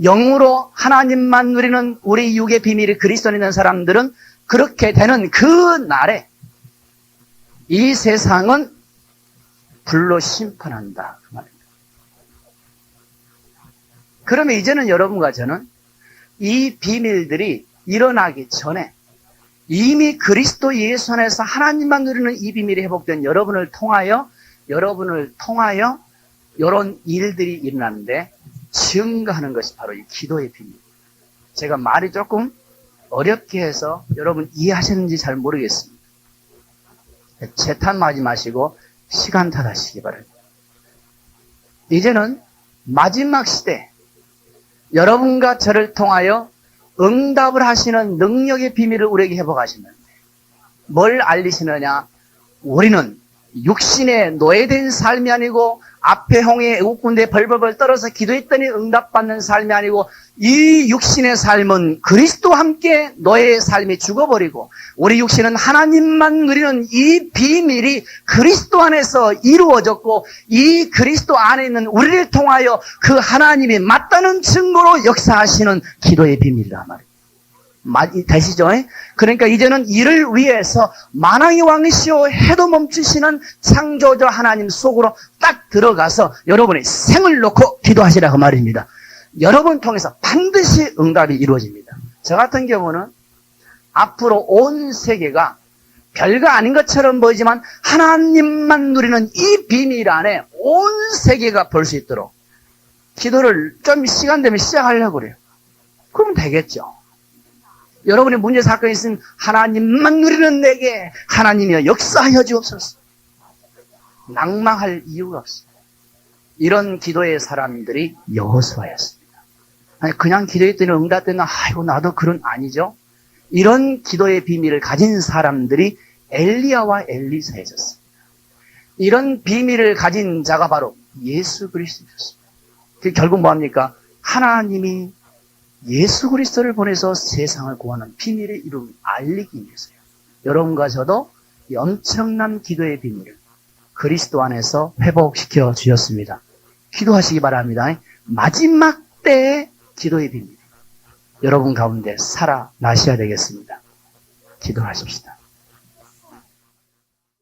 영으로 하나님만 누리는 우리 육의 비밀이 그리스도에 있는 사람들은 그렇게 되는 그 날에 이 세상은 불로 심판한다 그 말입니다. 그러면 이제는 여러분과 저는 이 비밀들이 일어나기 전에 이미 그리스도 예수 안에서 하나님만 누리는 이 비밀이 회복된 여러분을 통하여 이런 일들이 일어나는데 증거하는 것이 바로 이 기도의 비밀입니다. 제가 말이 조금 어렵게 해서 여러분 이해하셨는지 잘 모르겠습니다. 재탄하지 마시고 시간 탓하시기 바랍니다. 이제는 마지막 시대, 여러분과 저를 통하여 응답을 하시는 능력의 비밀을 우리에게 회복하시는데, 뭘 알리시느냐? 우리는 육신에 노예된 삶이 아니고 앞에 홍해 애국군대에 벌벌벌 떨어서 기도했더니 응답받는 삶이 아니고 이 육신의 삶은 그리스도와 함께 노예의 삶이 죽어버리고 우리 육신은 하나님만 누리는 이 비밀이 그리스도 안에서 이루어졌고 이 그리스도 안에 있는 우리를 통하여 그 하나님이 맞다는 증거로 역사하시는 기도의 비밀이란 말이에요. 되시죠? 그러니까 이제는 이를 위해서 만왕의 왕이시오 해도 멈추시는 창조자 하나님 속으로 딱 들어가서 여러분의 생을 놓고 기도하시라 그 말입니다. 여러분 통해서 반드시 응답이 이루어집니다. 저 같은 경우는 앞으로 온 세계가 별거 아닌 것처럼 보이지만 하나님만 누리는 이 비밀 안에 온 세계가 볼 수 있도록 기도를 좀 시간 되면 시작하려고 그래요. 그럼 되겠죠. 여러분의 문제 사건이 있으면 하나님만 누리는 내게 하나님이여 역사하여 주옵소서. 낭망할 이유가 없습니다. 이런 기도의 사람들이 여호수아였습니다. 아니 그냥 기도했더니 응답되나 아이고 나도 그런 아니죠. 이런 기도의 비밀을 가진 사람들이 엘리야와 엘리사였습니다. 이런 비밀을 가진 자가 바로 예수 그리스도였습니다. 결국 뭐합니까? 하나님이 예수 그리스도를 보내서 세상을 구하는 비밀의 이름을 알리기 위해서요. 여러분과 저도 이 엄청난 기도의 비밀을 그리스도 안에서 회복시켜 주셨습니다. 기도하시기 바랍니다. 마지막 때의 기도의 비밀 여러분 가운데 살아나셔야 되겠습니다. 기도하십시다.